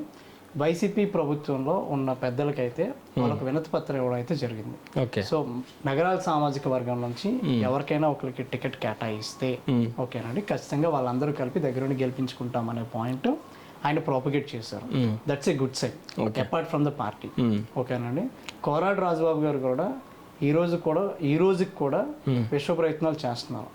వైసీపీ ప్రభుత్వంలో ఉన్న పెద్దలకైతే వాళ్ళకు వినతి పత్రం ఇవ్వడం అయితే జరిగింది.
ఓకే,
సో నగరాల సామాజిక వర్గం నుంచి ఎవరికైనా ఒకరికి టికెట్ కేటాయిస్తే ఓకేనండి, ఖచ్చితంగా వాళ్ళందరూ కలిపి దగ్గరుండి గెలిపించుకుంటాం అనే పాయింట్ ఆయన ప్రాపగేట్ చేశారు. That's a good sign apart from the party. ఓకేనండి. కోరాడు రాజబాబు గారు కూడా ఈ రోజుకి కూడా విశ్వ ప్రయత్నాలు చేస్తున్నారు.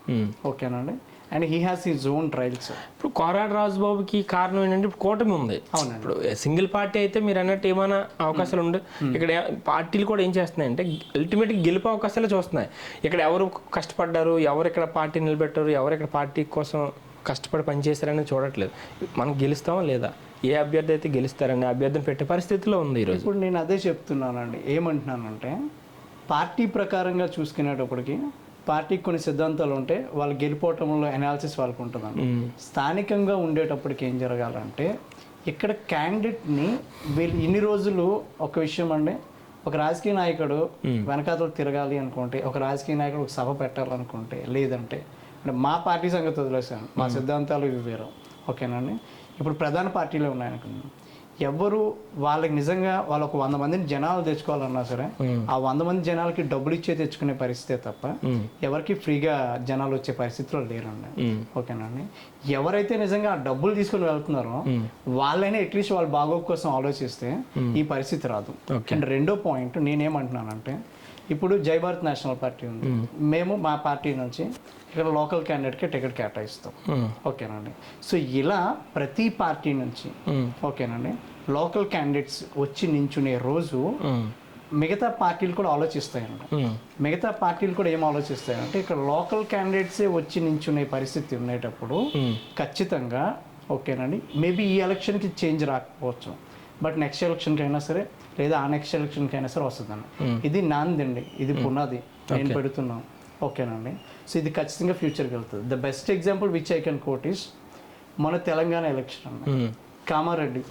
ఓకేనండి. And he has his own trials.
ఇప్పుడు కోరాడు రాజుబాబుకి కారణం ఏంటంటే ఇప్పుడు కూటమి ఉంది. ఇప్పుడు సింగిల్ పార్టీ అయితే మీరు అన్నట్టు ఏమైనా అవకాశాలు ఉండే, ఇక్కడ పార్టీలు కూడా ఏం చేస్తున్నాయంటే అల్టిమేట్గా గెలుపు అవకాశాలు చూస్తున్నాయి. ఇక్కడ ఎవరు కష్టపడ్డారు, ఎవరు ఇక్కడ పార్టీ నిలబెట్టారు, ఎవరు ఇక్కడ పార్టీ కోసం కష్టపడి పనిచేస్తారని చూడట్లేదు. మనం గెలుస్తామా లేదా, ఏ అభ్యర్థి అయితే గెలుస్తారని అభ్యర్థిని పెట్టే పరిస్థితిలో ఉంది ఈరోజు.
ఇప్పుడు నేను అదే చెప్తున్నానండి. ఏమంటున్నానంటే పార్టీ ప్రకారంగా చూసుకునేటప్పటికి పార్టీకి కొన్ని సిద్ధాంతాలు ఉంటే వాళ్ళు గెలిపోవటంలో అనాలిసిస్ వాళ్ళకు ఉంటుందండి. స్థానికంగా ఉండేటప్పటికి ఏం జరగాలంటే ఇక్కడ క్యాండిడేట్ని వీళ్ళు ఇన్ని రోజులు ఒక విషయం అండి, ఒక రాజకీయ నాయకుడు వెనకాతలు తిరగాలి అనుకుంటే, ఒక రాజకీయ నాయకుడు ఒక సభ పెట్టాలనుకుంటే, లేదంటే మా పార్టీ సంగతి వదిలేసాను, మా సిద్ధాంతాలు ఇవి వేరు. ఓకేనండి. ఇప్పుడు ప్రధాన పార్టీలో ఉన్నాయనుకున్నాను, ఎవరు వాళ్ళకి నిజంగా వాళ్ళు ఒక 100 మందిని జనాలు తెచ్చుకోవాలన్నా సరే ఆ 100 మంది జనాలకి డబ్బులు ఇచ్చే తెచ్చుకునే పరిస్థితే తప్ప ఎవరికి ఫ్రీగా జనాలు వచ్చే పరిస్థితిలో లేరండి. ఓకేనండి. ఎవరైతే నిజంగా ఆ డబ్బులు తీసుకొని వెళ్తున్నారో వాళ్ళైనా అట్లీస్ట్ వాళ్ళ బాగోగు కోసం ఆలోచిస్తే ఈ పరిస్థితి రాదు. అండ్ రెండో పాయింట్ నేనేమంటున్నానంటే, ఇప్పుడు జై భారత్ నేషనల్ పార్టీ ఉంది, మేము మా పార్టీ నుంచి ఇక్కడ లోకల్ క్యాండిడేట్కి టికెట్ కేటాయిస్తాం. ఓకేనండి. సో ఇలా ప్రతి పార్టీ నుంచి ఓకేనండి లోకల్ క్యాండిడేట్స్ వచ్చి నించునే రోజు మిగతా పార్టీలు కూడా ఆలోచిస్తాయండి. మిగతా పార్టీలు కూడా ఏం ఆలోచిస్తాయంటే ఇక్కడ లోకల్ క్యాండిడేట్సే వచ్చి నించునే పరిస్థితి ఉండేటప్పుడు ఖచ్చితంగా ఓకేనండి మేబీ ఈ ఎలక్షన్కి చేంజ్ రాకపోవచ్చు, బట్ నెక్స్ట్ ఎలక్షన్కి అయినా సరే లేదా ఆ నెక్స్ట్ ఎలక్షన్కి అయినా సరే వస్తుందండి. ఇది నాందండి, ఇది పునాది నేను పెడుతున్నాను. ఓకేనండి. సో ఇది ఖచ్చితంగా ఫ్యూచర్కి వెళ్తుంది. The best example which I can coat is మన తెలంగాణ ఎలక్షన్ అండి, కామారెడ్డి.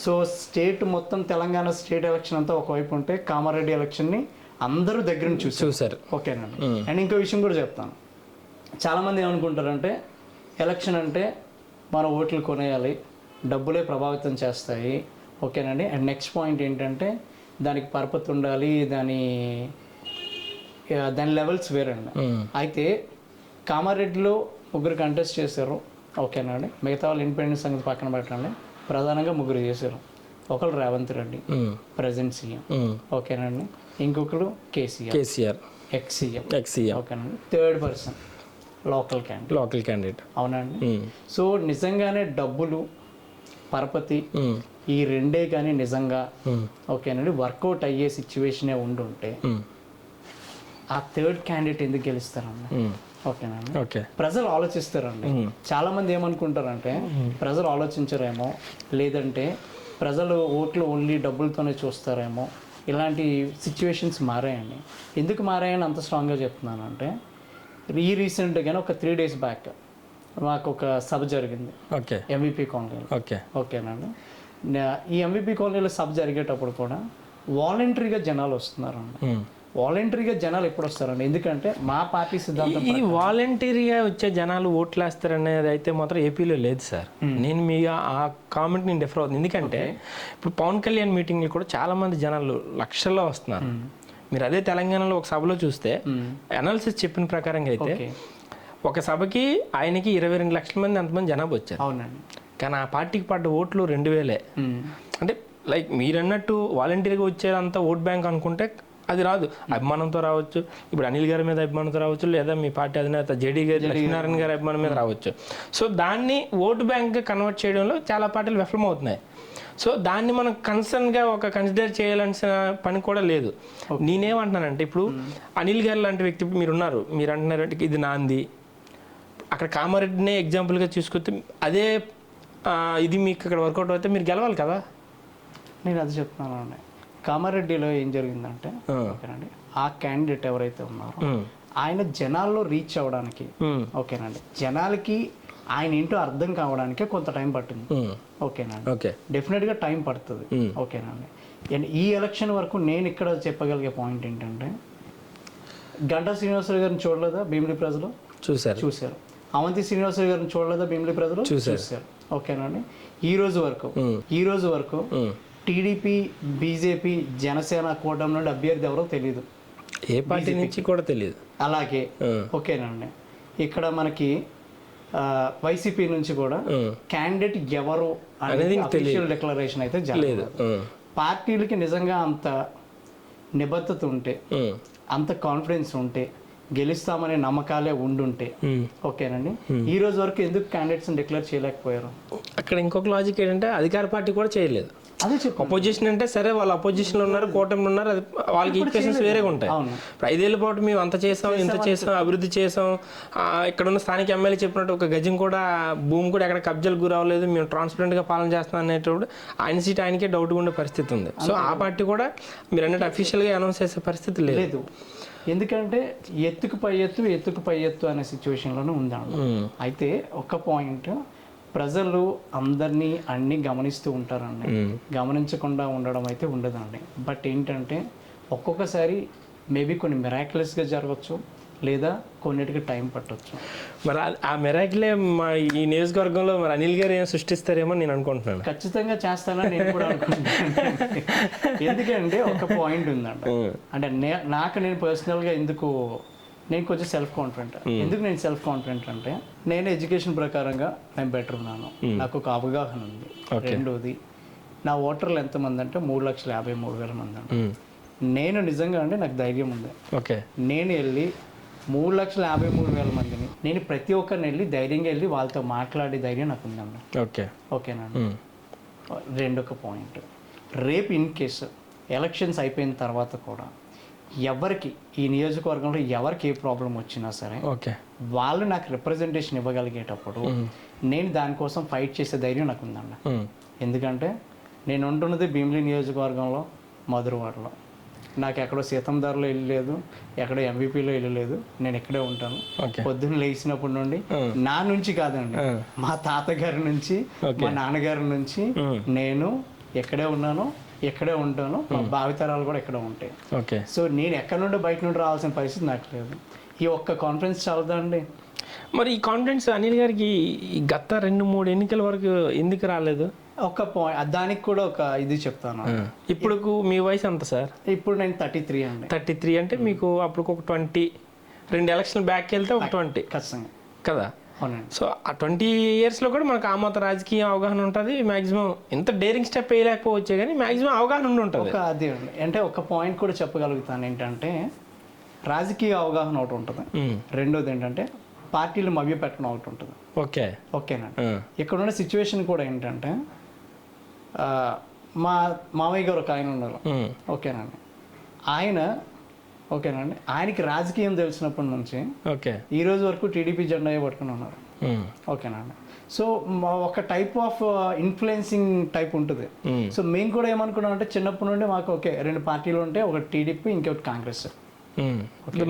సో స్టేట్ మొత్తం తెలంగాణ స్టేట్ ఎలక్షన్ అంతా ఒకవైపు ఉంటే కామారెడ్డి ఎలక్షన్ని అందరూ దగ్గర నుంచి చూసారు. ఓకేనండి. అండ్ ఇంకో విషయం కూడా చెప్తాను, చాలామంది ఏమనుకుంటారంటే ఎలక్షన్ అంటే మన ఓట్లు కొనేయాలి, డబ్బులే ప్రభావితం చేస్తాయి. ఓకేనండి. అండ్ నెక్స్ట్ పాయింట్ ఏంటంటే దానికి పరపతి ఉండాలి, దాని లెవెల్స్ వేరండి. అయితే కామారెడ్డిలో 3 కంటెస్ట్ చేశారు. ఓకేనండి. మిగతా వాళ్ళు ఇండిపెండెన్స్ సంగతి పక్కన పెట్టండి, ప్రధానంగా 3 చేశారు. ఒకరు రేవంత్ రెడ్డి ప్రజెంట్ సీఎం. ఓకేనండి. ఇంకొకరు కేసీఆర్ ఎక్స్ సీఎం. ఓకేనండి. Third person local candidate. అవునండి. సో నిజంగానే డబ్బులు పరపతి ఈ రెండే కానీ నిజంగా ఓకేనండి వర్కౌట్ అయ్యే సిచ్యువేషనే ఉండుంటే ఆ థర్డ్ క్యాండిడేట్ ఎందుకు గెలుస్తారన్న? ఓకేనండి. ప్రజలు ఆలోచిస్తారండి. చాలా మంది ఏమనుకుంటారంటే ప్రజలు ఆలోచించరేమో, లేదంటే ప్రజలు ఓట్లు ఓన్లీ డబ్బులతోనే చూస్తారేమో. ఇలాంటి సిచ్యువేషన్స్ మారాయండి. ఎందుకు మారాయని అంత స్ట్రాంగ్గా చెప్తున్నానంటే రీసెంట్గానే ఒక 3 days బ్యాక్ మాకు ఒక సభ జరిగింది MVP కాలనీలో. ఓకేనండి. ఈ MVP కాలనీలో సభ జరిగేటప్పుడు కూడా వాలంటరీగా జనాలు వస్తున్నారండి. వాలంటరీగా జనాలు ఎప్పుడు వస్తారండి? ఎందుకంటే మా పార్టీ సిద్ధాంతం
ఈ వాలంటరీగా వచ్చే జనాలు ఓట్లు వేస్తారనేది అయితే మాత్రం ఏపీలో లేదు సార్. నేను మీ ఆ కామెంట్ నేను డిఫర్ అవుతుంది. ఎందుకంటే ఇప్పుడు పవన్ కళ్యాణ్ మీటింగ్లు కూడా చాలా మంది జనాలు లక్షల్లో వస్తున్నారు. మీరు అదే తెలంగాణలో ఒక సభలో చూస్తే అనాలిసిస్ చెప్పిన ప్రకారంగా అయితే ఒక సభకి ఆయనకి 22 లక్షల మంది అంతమంది జనాభా వచ్చారు.
అవునండి.
కానీ ఆ పార్టీకి పడ్డ ఓట్లు 2000. అంటే లైక్ మీరు అన్నట్టు వాలంటీర్గా వచ్చేదంతా ఓట్ బ్యాంక్ అనుకుంటే అది రాదు. అభిమానంతో రావచ్చు, ఇప్పుడు అనిల్ గారి మీద అభిమానంతో రావచ్చు, లేదా మీ పార్టీ అధినేత జేడీ గారి లక్ష్మీనారాయణ గారి అభిమానం మీద రావచ్చు. సో దాన్ని ఓటు బ్యాంక్ కన్వర్ట్ చేయడంలో చాలా పార్టీలు విఫలమవుతున్నాయి. సో దాన్ని మనం కన్సర్న్గా ఒక కన్సిడర్ చేయాల్సిన పని కూడా లేదు. నేనేమంటున్నానంటే ఇప్పుడు అనిల్ గారు లాంటి వ్యక్తి మీరు ఉన్నారు, మీరు అంటున్నారు ఇది నాంది. అక్కడ కామారెడ్డినే ఎగ్జాంపుల్గా చూసుకొస్తే అదే ఇది మీకు ఇక్కడ వర్కౌట్ అయితే మీరు గెలవాలి కదా.
నేను అది చెప్తున్నాను అండి. కామారెడ్డిలో ఏం జరిగిందంటే ఓకేనండి, ఆ క్యాండిడేట్ ఎవరైతే ఉన్నారో ఆయన జనాల్లో రీచ్ అవ్వడానికి ఓకేనండి, జనాలకి ఆయన ఏంటో అర్థం కావడానికి కొంత టైం పట్టింది. ఓకేనండి,
ఓకే,
డెఫినెట్గా టైం పడుతుంది. ఓకేనండి, అండ్ ఈ ఎలక్షన్ వరకు నేను ఇక్కడ చెప్పగలిగే పాయింట్ ఏంటంటే, గంటా శ్రీనివాసరావు గారిని చూడలేదా భీమిలి ప్రజలు? చూశారు. అవంతి శ్రీనివాసరావు గారిని చూడలేదా భీమిలి ప్రజలు? చూశారు. ఓకేనండి, ఈ రోజు వరకు టీడీపీ, బీజేపీ, జనసేన కూటమి నుండి అభ్యర్థి ఎవరో తెలియదు,
ఏ పార్టీ నుంచి కూడా తెలియదు.
అలాగే ఓకేనండి, ఇక్కడ మనకి వైసీపీ నుంచి కూడా క్యాండిడేట్ ఎవరు అనేది అఫీషియల్ డిక్లరేషన్ అయితే జరగలేదు. పార్టీలకి నిజంగా అంత నిబద్ధత ఉంటే, అంత కాన్ఫిడెన్స్ ఉంటే, గెలుస్తామనే నమ్మకాలే ఉండుంటే ఓకేనండి, ఈ రోజు వరకు ఎందుకు క్యాండిడేట్స్ డిక్లేర్ చేయలేకపోయారు?
అక్కడ ఇంకొక లాజిక్ ఏంటంటే అధికార పార్టీ కూడా చేయలేదు.
అదే చెప్పు,
అపోజిషన్ అంటే సరే వాళ్ళు అపోజిషన్లో ఉన్నారు, కూటమిలో ఉన్నారు, అది వాళ్ళకి ఈక్వేషన్స్ వేరేగా ఉంటాయి. ఇప్పుడు 5 ఏళ్ళ పాటు మేము అంత చేసాం, ఇంత చేసాం, అభివృద్ధి చేసాం, ఇక్కడ ఉన్న స్థానిక ఎమ్మెల్యే చెప్పినట్టు ఒక గజం కూడా భూమి కూడా ఎక్కడ కబ్జాలు గురవలేదు, మేము ట్రాన్స్పరెంట్గా పాలన చేస్తాం అనేటప్పుడు ఆయన సీట్ ఆయనకే డౌట్గా ఉండే పరిస్థితి ఉంది. సో ఆ పార్టీ కూడా మీరు అన్నట్టు అఫీషియల్గా అనౌన్స్ చేసే పరిస్థితి లేదు.
ఎందుకంటే ఎత్తుకు పై ఎత్తు అనే సిచ్యువేషన్లోనే ఉందండి. అయితే ఒక పాయింట్, ప్రజలు అందరినీ అన్ని గమనిస్తూ ఉంటారండి, గమనించకుండా ఉండడం అయితే ఉండదండి. బట్ ఏంటంటే ఒక్కొక్కసారి మేబీ కొన్ని మిరాక్యులస్గా జరగచ్చు, లేదా కొన్నిటికి టైం పట్టవచ్చు.
మరి ఆ మిరాకిలే మా ఈ నియోజకవర్గంలో మరి అనిల్ గారు ఏం సృష్టిస్తారేమో నేను అనుకుంటున్నాను.
ఖచ్చితంగా చేస్తానని నేను కూడా అనుకుంటున్నాను. ఎందుకంటే ఒక పాయింట్ ఉందండి, అంటే నేను పర్సనల్గా నేను కొంచెం సెల్ఫ్ కాన్ఫిడెంట్. ఎందుకు నేను సెల్ఫ్ కాన్ఫిడెంట్ అంటే, నేను ఎడ్యుకేషన్ ప్రకారంగా నేను బెటర్ ఉన్నాను, నాకు ఒక అవగాహన ఉంది. రెండోది, నా ఓటర్లు ఎంతమంది అంటే 3,53,000 మంది అండి. నేను నిజంగా అంటే నాకు ధైర్యం ఉంది. ఓకే, నేను వెళ్ళి 3,53,000 మందిని నేను ప్రతి ఒక్కరిని వెళ్ళి ధైర్యంగా వెళ్ళి వాళ్ళతో మాట్లాడే ధైర్యం నాకు ఉందండి. ఓకేనండి. రెండొక పాయింట్, రేపు ఇన్ కేసు ఎలక్షన్స్ అయిపోయిన తర్వాత కూడా ఎవరికి ఈ నియోజకవర్గంలో ఎవరికి ఏ ప్రాబ్లం వచ్చినా సరే వాళ్ళు నాకు రిప్రజెంటేషన్ ఇవ్వగలిగేటప్పుడు నేను దానికోసం ఫైట్ చేసే ధైర్యం నాకు ఉందండి. ఎందుకంటే నేను ఉంటున్నది భీమిలి నియోజకవర్గంలో, మధురవాడలో. నాకు ఎక్కడో సీతందారులో వెళ్ళలేదు, ఎక్కడో ఎంవిపిలో వెళ్ళలేదు, నేను ఇక్కడే ఉంటాను. పొద్దున్న లేచినప్పటి నుండి నా నుంచి కాదండి, మా తాతగారి నుంచి, మా నాన్నగారి నుంచి నేను ఎక్కడే ఉన్నాను, ఎక్కడే ఉంటాను, మా భావితరాలు కూడా ఎక్కడ ఉంటాయి. సో నేను ఎక్కడి నుండి బయట నుండి రావాల్సిన పరిస్థితి నాకు లేదు. ఈ ఒక్క కాన్ఫిడెన్స్ చాలదా అండి?
మరి ఈ కాన్ఫిడెన్స్ అనిల్ గారికి గత 2-3 ఎన్నికల వరకు ఎందుకు రాలేదు?
ఒక పాయింట్, దానికి కూడా ఒక ఇది చెప్తాను.
ఇప్పుడు మీ వయసు ఎంత సార్?
ఇప్పుడు నేను 33 అండి.
33 అంటే మీకు అప్పుడు ఒక 22 ఎలక్షన్ బ్యాక్ వెళ్తే ఒక 20
ఖచ్చితంగా కదా.
సో ఆ 20 ఇయర్స్లో కూడా మనకు ఆ మొత్తం రాజకీయ అవగాహన ఉంటుంది. మ్యాక్సిమం ఎంత డేరింగ్ స్టెప్ వేయలేకపోవచ్చే కానీ మ్యాక్సిమం అవగాహన ఉండి ఉంటుంది.
అది అంటే ఒక పాయింట్ కూడా చెప్పగలుగుతాను ఏంటంటే, రాజకీయ అవగాహన ఒకటి ఉంటుంది, రెండోది ఏంటంటే పార్టీలు మభ్య పెట్టడం ఒకటి ఉంటుంది. ఓకేనండి. ఇక్కడ ఉన్న సిచ్యువేషన్ కూడా ఏంటంటే, మా మామయ్య గారు ఒక ఆయన ఉన్నారు. ఓకేనండి, ఆయనకి రాజకీయం తెలిసినప్పటి నుంచి ఈ రోజు వరకు టీడీపీ జెండా పట్టుకుని ఉన్నారు. ఓకేనండి. సో ఒక టైప్ ఆఫ్ ఇన్ఫ్లుయెన్సింగ్ టైప్ ఉంటుంది. సో మేము కూడా ఏమనుకున్నాం అంటే, చిన్నప్పటి నుండి మాకు 2 పార్టీలు ఉంటే, ఒకటి టీడీపీ, ఇంకొకటి కాంగ్రెస్.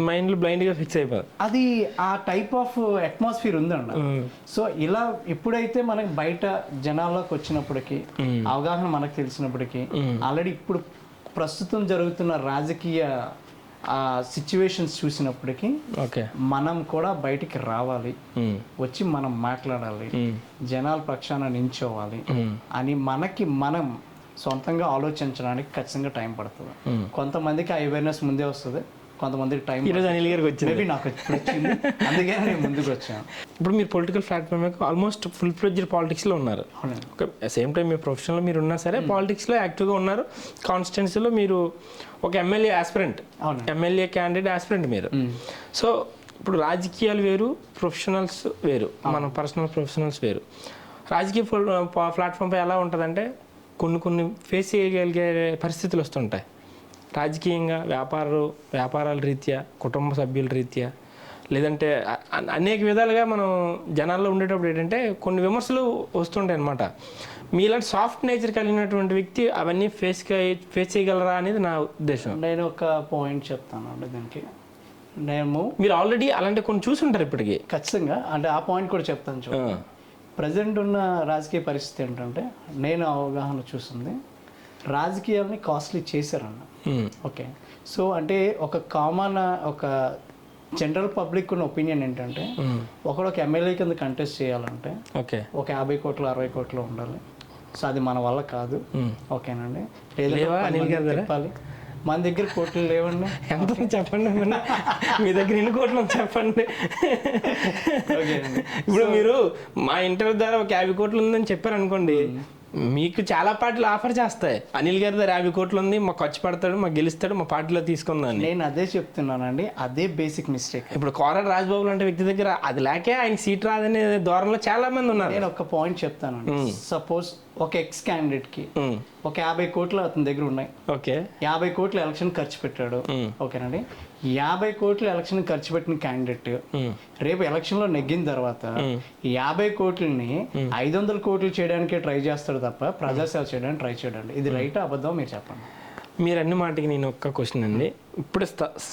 మైండ్ బ్లైండ్ గా ఫిక్స్ అయిపోయింది.
అది ఆ టైప్ ఆఫ్ అట్మాస్ఫియర్ ఉందండి. సో ఇలా ఎప్పుడైతే మనకి బయట జనాల్లోకి వచ్చినప్పటికీ, అవగాహన మనకు తెలిసినప్పటికీ, ఆల్రెడీ ఇప్పుడు ప్రస్తుతం జరుగుతున్న రాజకీయ సిచ్యువేషన్స్ చూసినప్పటికీ మనం కూడా బయటికి రావాలి, వచ్చి మనం మాట్లాడాలి, జనాల పక్షాన నించోవాలి అని మనకి మనం సొంతంగా ఆలోచించడానికి ఖచ్చితంగా టైం పడుతుంది. కొంతమందికి ఆ అవేర్నెస్ ముందే వస్తుంది, కొంతమందికి టైం
అనిల్ గారికి వచ్చింది,
మేబీ నాకు వచ్చింది, అందుకే నేను ముందుకు వచ్చాను.
ఇప్పుడు మీరు political platform almost full fledged పాలిటిక్స్లో ఉన్నారు. సేమ్ టైం మీ ప్రొఫెషనల్ మీరు ఉన్నా సరే పాలిటిక్స్లో యాక్టివ్గా ఉన్నారు. కాన్స్టిట్యున్సీలో మీరు ఒక MLA aspirant, MLA candidate aspirant మీరు. సో ఇప్పుడు రాజకీయాలు వేరు, ప్రొఫెషనల్స్ వేరు, మన పర్సనల్ ప్రొఫెషనల్స్ వేరు. రాజకీయ ప్లాట్ఫామ్పై ఎలా ఉంటుందంటే, కొన్ని ఫేస్ చేయగలిగే పరిస్థితులు వస్తుంటాయి. రాజకీయంగా వ్యాపారాల రీత్యా, కుటుంబ సభ్యుల రీత్యా, లేదంటే అనేక విధాలుగా మనం జనాల్లో ఉండేటప్పుడు ఏంటంటే కొన్ని విమర్శలు వస్తుంటాయి అన్నమాట. మీలాంటి సాఫ్ట్ నేచర్ కలిగినటువంటి వ్యక్తి అవన్నీ ఫేస్ చేయగలరా అనేది నా ఉద్దేశం.
నేను ఒక పాయింట్ చెప్తానండి దీనికి.
మీరు ఆల్రెడీ అలాంటి కొన్ని చూసుంటారు ఇప్పటికీ.
ఖచ్చితంగా అంటే ఆ పాయింట్ కూడా చెప్తాను చూడండి. ప్రజెంట్ ఉన్న రాజకీయ పరిస్థితి ఏంటంటే నేను అవగాహన చూసింది రాజకీయాల్ని కాస్ట్లీ చేశారన్న. ఓకే, సో అంటే ఒక కామన్ ఒక జనరల్ పబ్లిక్ ఉన్న ఒపీనియన్ ఏంటంటే ఒకడు ఒక ఎమ్మెల్యే కింద కంటెస్ట్ చేయాలంటే ఒక 50 కోట్లు 60 కోట్లు ఉండాలి. సో అది మన వల్ల కాదు. ఓకేనండి, లేదా చెప్పాలి మన దగ్గర కోట్లు లేవండి.
ఎంత చెప్పండి, మీ దగ్గర ఎన్ని కోట్లు చెప్పండి. ఇప్పుడు మీరు మా ఇంటర్వ్యూ ద్వారా ఒక 50 కోట్లు ఉందని చెప్పారు అనుకోండి, మీకు చాలా పార్టీలు ఆఫర్ చేస్తాయి. అనిల్ గారి దగ్గర 50 కోట్లు ఉంది, మాకు ఖర్చు పడతాడు, మాకు గెలుస్తాడు, మా పార్టీలో తీసుకుందాన్ని.
నేను అదే చెప్తున్నానండి, అదే బేసిక్ మిస్టేక్.
ఇప్పుడు కోరాడు రాజబాబు లాంటి వ్యక్తి దగ్గర అది లేకే ఆయన సీట్ రాదనే ధోరణిలో చాలా మంది ఉన్నారు.
నేను ఒక పాయింట్ చెప్తానండి. సపోజ్ ఒక ఎక్స్ క్యాండిడేట్ కి ఒక 50 కోట్లు అతని దగ్గర ఉన్నాయి.
ఓకే,
50 కోట్లు ఎలక్షన్ ఖర్చు పెట్టాడు. ఓకేనండి, 50 కోట్లు ఎలక్షన్ ఖర్చు పెట్టిన క్యాండిడేట్ రేపు ఎలక్షన్ లో నెగ్గిన తర్వాత 50 కోట్లని 500 కోట్లు చేయడానికి ట్రై చేస్తాడు తప్ప ప్రజాసేవ చేయడానికి ట్రై చేయడండి. ఇది రైట్ అబద్ధం మీరు చెప్పండి.
మీరు అన్ని మాటకి నేను ఒక్క క్వశ్చన్ అండి. ఇప్పుడు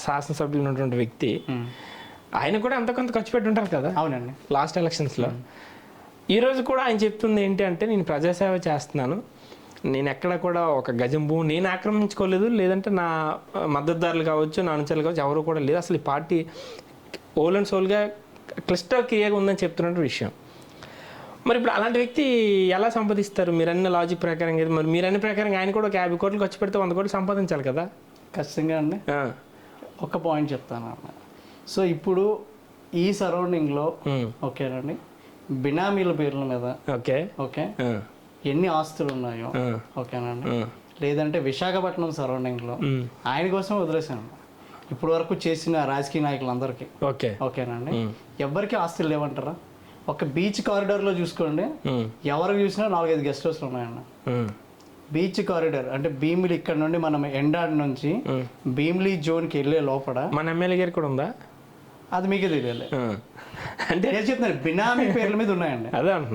శాసనసభ్యులు ఉన్నటువంటి వ్యక్తి ఆయన కూడా అంత కొంత ఖర్చు పెట్టి ఉంటారు కదా.
అవునండి,
లాస్ట్ ఎలక్షన్స్ లో. ఈ రోజు కూడా ఆయన చెప్తుంది ఏంటి అంటే, నేను ప్రజాసేవ చేస్తున్నాను, నేను ఎక్కడ కూడా ఒక గజం భూమి నేను ఆక్రమించుకోలేదు, లేదంటే నా మద్దతుదారులు కావచ్చు, నా అనుచరులు కావచ్చు, ఎవరు కూడా లేదు. అసలు ఈ పార్టీ ఓల్ అండ్ సోల్గా క్లిస్టర్ క్లియర్గా ఉందని చెప్తున్న విషయం. మరి ఇప్పుడు అలాంటి వ్యక్తి ఎలా సంపాదిస్తారు? మీరన్న లాజిక్ ప్రకారం కదా, మరి మీరన్న ప్రకారం ఆయన కూడా ఒక 50 కోట్లు ఖర్చు పెడితే 100 కోట్లు సంపాదించాలి కదా.
ఖచ్చితంగా అండి. ఒక పాయింట్ చెప్తాను అన్న. సో ఇప్పుడు ఈ సరౌండింగ్లో ఓకేనండి, బినామీల పేర్ల మీద ఓకే ఎన్ని ఆస్తులు ఉన్నాయో ఓకేనండి, లేదంటే విశాఖపట్నం సరౌండింగ్లో ఆయన కోసం వదిలేసాను. ఇప్పుడు వరకు చేసిన రాజకీయ నాయకులందరికీ ఓకేనండి, ఎవరికి ఆస్తులు లేవంటారా? ఒక బీచ్ కారిడార్ లో చూసుకోండి, ఎవరికి చూసినా 4-5 గెస్ట్ హౌస్లు ఉన్నాయండి. బీచ్ కారిడార్ అంటే భీమిలి ఇక్కడ నుండి మనం ఎండాడ్ నుంచి భీమిలి జోన్ కి వెళ్ళే లోపల
మన ఎమ్మెల్యే గారికి కూడా ఉందా?
అది మీకే తెలియాలి. అంటే నేను చెప్తున్నారు బినామీ పేర్ల మీద ఉన్నాయండి.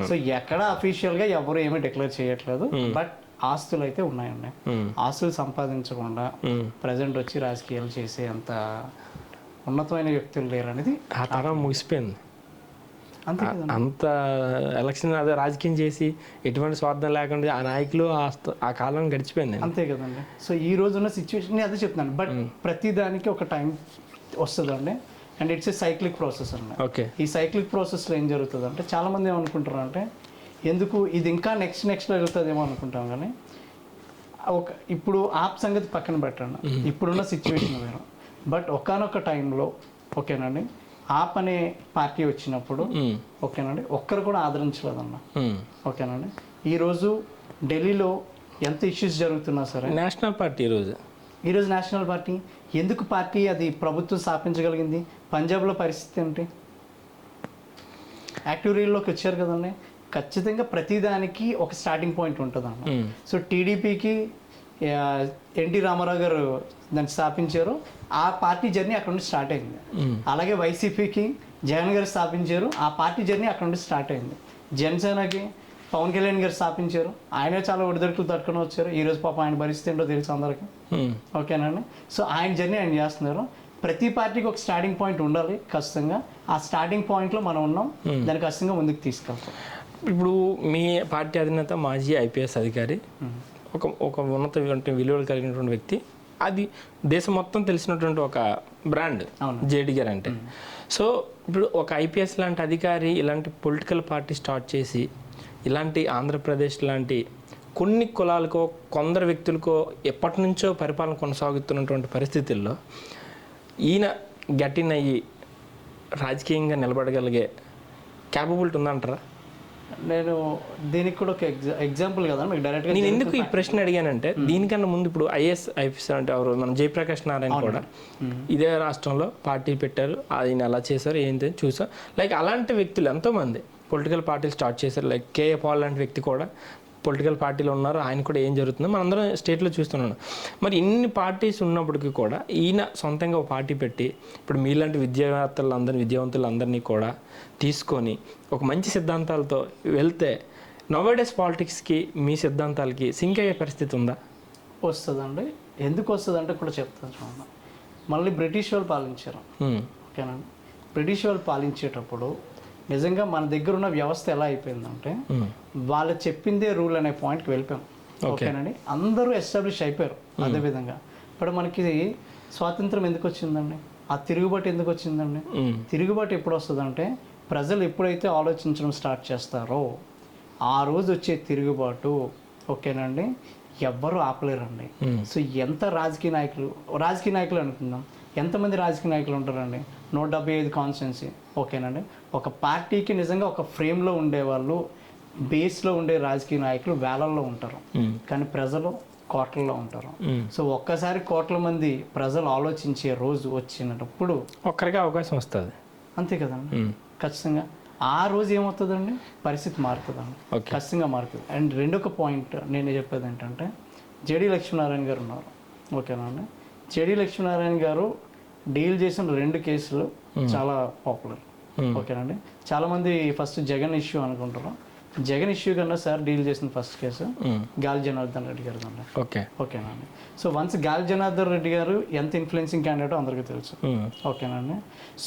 సో ఎక్కడ అఫీషియల్ గా ఎవరు ఏమీ డిక్లేర్ చేయట్లేదు, బట్ ఆస్తులు అయితే ఉన్నాయండి. ఆస్తులు సంపాదించకుండా ప్రజెంట్ వచ్చి రాజకీయాలు చేసే అంత ఉన్నతమైన వ్యక్తులు లేరు అనేది
ఆ తరం ముగిసిపోయింది. అంత ఎలక్షన్ అదే రాజకీయం చేసి ఎటువంటి స్వార్థం లేకుండా ఆ నాయకులు ఆ కాలం గడిచిపోయింది.
అంతే కదండి. సో ఈ రోజున్న సిచ్యువేషన్ నేను అదే చెప్తున్నాను, బట్ ప్రతి దానికి ఒక టైం వస్తుందండి. And it's a cyclic process అండి. ఈ సైక్లిక్ ప్రాసెస్లో ఏం జరుగుతుంది అంటే, చాలా మంది ఏమనుకుంటారు అంటే, ఎందుకు ఇది ఇంకా నెక్స్ట్ జరుగుతుందేమో అనుకుంటాం. కానీ ఇప్పుడు ఆప్ సంగతి పక్కన పెట్టండి, ఇప్పుడున్న సిచ్యువేషన్ వేరు. బట్ ఒకానొక టైంలో ఓకేనండి, ఆప్ అనే పార్టీ వచ్చినప్పుడు ఓకేనండి, ఒక్కరు కూడా ఆదరించలేదన్న. ఓకేనండి, ఈరోజు ఢిల్లీలో ఎంత ఇష్యూస్ జరుగుతున్నా సరే
నేషనల్ పార్టీ ఈరోజు
నేషనల్ పార్టీ ఎందుకు పార్టీ అది ప్రభుత్వం స్థాపించగలిగింది? పంజాబ్లో పరిస్థితి ఏంటి? యాక్టివ్ రీల్లోకి వచ్చారు కదండి. ఖచ్చితంగా ప్రతిదానికి ఒక స్టార్టింగ్ పాయింట్ ఉంటుంది అన్న. సో టీడీపీకి ఎన్టీ రామారావు గారు దాన్ని స్థాపించారు, ఆ పార్టీ జర్నీ అక్కడ నుండి స్టార్ట్ అయింది. అలాగే వైసీపీకి జగన్ గారు స్థాపించారు, ఆ పార్టీ జర్నీ అక్కడ నుండి స్టార్ట్ అయింది. జనసేనకి పవన్ కళ్యాణ్ గారు స్థాపించారు, ఆయన చాలా ఒడిదొడుకులు తట్టుకొని వచ్చారు. ఈ రోజు పాపం ఆయన పరిస్థితి ఏంటో తెలుసు అందరికి. ఓకేనండి, సో ఆయన జర్నీ ఆయన చేస్తున్నారు. ప్రతి పార్టీకి ఒక స్టార్టింగ్ పాయింట్ ఉండాలి ఖచ్చితంగా. ఆ స్టార్టింగ్ పాయింట్లో మనం ఉన్నాం, దాన్ని ఖచ్చితంగా ముందుకు తీసుకెళ్తాం.
ఇప్పుడు మీ పార్టీ అధినేత మాజీ ఐపీఎస్ అధికారి, ఒక ఉన్నత విలువలు కలిగినటువంటి వ్యక్తి, అది దేశం మొత్తం తెలిసినటువంటి ఒక బ్రాండ్ జేడీ గారు అంటే. సో ఇప్పుడు ఒక ఐపీఎస్ లాంటి అధికారి ఇలాంటి పొలిటికల్ పార్టీ స్టార్ట్ చేసి ఇలాంటి ఆంధ్రప్రదేశ్ లాంటి కొన్ని కులాలకో కొందరు వ్యక్తులకో ఎప్పటి నుంచో పరిపాలన కొనసాగుతున్నటువంటి పరిస్థితుల్లో ఈయన గట్టిన అయ్యి రాజకీయంగా నిలబడగలిగే క్యాపబిలిటీ ఉందంటారా?
నేను దీనికి కూడా ఒక ఎగ్జాంపుల్ కదా మీకు డైరెక్ట్గా
నేను ఎందుకు ఈ ప్రశ్న అడిగానంటే, దీనికన్నా ముందు ఇప్పుడు ఐఏఎస్ అంటే ఎవరు మన జయప్రకాష్ నారాయణ కూడా ఇదే రాష్ట్రంలో పార్టీ పెట్టారు, ఆయన ఎలా చేశారు ఏంటి చూసాం. లైక్ అలాంటి వ్యక్తులు ఎంతోమంది పొలిటికల్ పార్టీలు స్టార్ట్ చేశారు. లైక్ కేఏ పాల్ లాంటి వ్యక్తి కూడా పొలిటికల్ పార్టీలు ఉన్నారు, ఆయన కూడా ఏం జరుగుతుందో మనందరం స్టేట్లో చూస్తున్నాం. మరి ఇన్ని పార్టీస్ ఉన్నప్పటికీ కూడా ఈయన సొంతంగా ఒక పార్టీ పెట్టి ఇప్పుడు మీలాంటి విద్యావంతులందరినీ కూడా తీసుకొని ఒక మంచి సిద్ధాంతాలతో వెళ్తే నోవేడేస్ పాలిటిక్స్కి మీ సిద్ధాంతాలకి సింక్ అయ్యే పరిస్థితి ఉందా?
వస్తుందండి. ఎందుకు వస్తుందంటే కూడా చెప్తాను చూడండి. మళ్ళీ బ్రిటిష్ వాళ్ళు పాలించారు, ఓకేనండి. బ్రిటిష్ వాళ్ళు పాలించేటప్పుడు నిజంగా మన దగ్గర ఉన్న వ్యవస్థ ఎలా అయిపోయిందంటే వాళ్ళు చెప్పిందే రూల్ అనే పాయింట్కి వెళ్ళిపోయాం, ఓకేనండి. అందరూ ఎస్టాబ్లిష్ అయిపోయారు. అదేవిధంగా ఇప్పుడు మనకి స్వాతంత్రం ఎందుకు వచ్చిందండి? ఆ తిరుగుబాటు ఎందుకు వచ్చిందండి? తిరుగుబాటు ఎప్పుడు వస్తుందంటే ప్రజలు ఎప్పుడైతే ఆలోచించడం స్టార్ట్ చేస్తారో ఆ రోజు వచ్చే తిరుగుబాటు, ఓకేనండి, ఎవ్వరూ ఆపలేరండి. సో ఎంత రాజకీయ నాయకులు అనుకుందాం, ఎంతమంది రాజకీయ నాయకులు ఉంటారండి? 175 కాన్స్టిట్యున్సీ, ఓకేనండి. ఒక పార్టీకి నిజంగా ఒక ఫ్రేమ్లో ఉండేవాళ్ళు, బేస్లో ఉండే రాజకీయ నాయకులు వేలల్లో ఉంటారు, కానీ ప్రజలు కోట్లలో ఉంటారు. సో ఒక్కసారి కోట్ల మంది ప్రజలు ఆలోచించే రోజు వచ్చినప్పుడు
ఒక్కరికి అవకాశం వస్తుంది,
అంతే కదండి. ఖచ్చితంగా ఆ రోజు ఏమవుతుందండి? పరిస్థితి మారుతుందండి, ఖచ్చితంగా మారుతుంది. అండ్ రెండొక పాయింట్ నేను చెప్పేది ఏంటంటే జేడి లక్ష్మీనారాయణ గారు ఉన్నారు, ఓకేనండి. జేడి లక్ష్మీనారాయణ గారు డీల్ చేసిన 2 కేసులు చాలా పాపులర్, ఓకేనండి. చాలామంది ఫస్ట్ జగన్ ఇష్యూ అనుకుంటారు. జగన్ ఇష్యూ కన్నా సార్ డీల్ చేసిన ఫస్ట్ కేసు గాలి జనార్దన్ రెడ్డి గారు అండి, ఓకేనండి. సో వన్స్ గాలి జనార్దన్ రెడ్డి గారు ఎంత ఇన్ఫ్లుయెన్సింగ్ క్యాండిడేట్ అందరికీ తెలుసు, ఓకేనండి.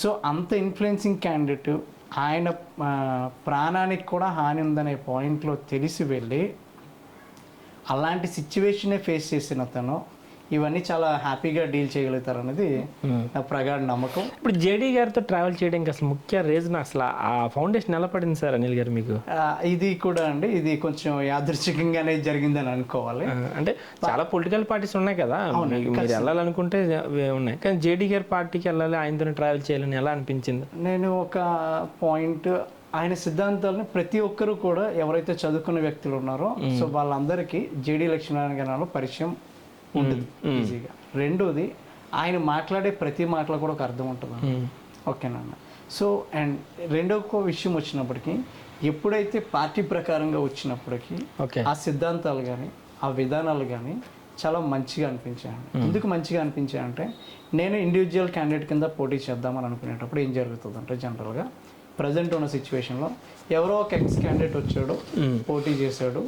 సో అంత ఇన్ఫ్లుయెన్సింగ్ క్యాండిడేట్ ఆయన ప్రాణానికి కూడా హాని ఉందనే పాయింట్లో తెలిసి వెళ్ళి అలాంటి సిచ్యువేషనే ఫేస్ చేసిన తను ఇవన్నీ చాలా హ్యాపీగా డీల్ చేయగలుగుతారు అనేది నా ప్రగాఢ నమ్మకం.
ఇప్పుడు జేడీ గారితో ట్రావెల్ చేయడానికి అసలు ముఖ్య రీజన్, అసలు ఆ ఫౌండేషన్ ఎలా పడింది సార్ అనిల్ గారు మీకు?
ఇది కూడా అండి, ఇది కొంచెం యాదృచ్ఛికంగానే జరిగిందని అనుకోవాలి.
అంటే చాలా పొలిటికల్ పార్టీస్ ఉన్నాయి కదా, మీరు వెళ్ళాలనుకుంటే ఉన్నాయి, కానీ జేడీ గారి పార్టీకి వెళ్ళాలి, ఆయనతో ట్రావెల్ చేయాలని ఎలా అనిపించింది?
నేను ఒక పాయింట్, ఆయన సిద్ధాంతాలను ప్రతి ఒక్కరు కూడా ఎవరైతే చదువుకున్న వ్యక్తులు ఉన్నారో సో వాళ్ళందరికీ జేడీ లక్ష్మీనారాయణ గారిలో పరిచయం ఉంటుంది ఈజీగా. రెండోది ఆయన మాట్లాడే ప్రతి మాటలో కూడా ఒక అర్థం ఉంటుంది, ఓకేనా. సో అండ్ రెండో విషయం వచ్చినప్పటికీ ఎప్పుడైతే పార్టీ ప్రకారంగా వచ్చినప్పటికీ ఆ సిద్ధాంతాలు కానీ ఆ విధానాలు కానీ చాలా మంచిగా అనిపించాయండి. ఎందుకు మంచిగా అనిపించాయంటే నేను ఇండివిజువల్ క్యాండిడేట్ కింద పోటీ చేద్దామని అనుకునేటప్పుడు ఏం జరుగుతుందంటే జనరల్గా ప్రజెంట్ ఉన్న సిచ్యువేషన్లో ఎవరో ఒక ఎక్స్ క్యాండిడేట్ వచ్చాడు, పోటీ చేశాడు,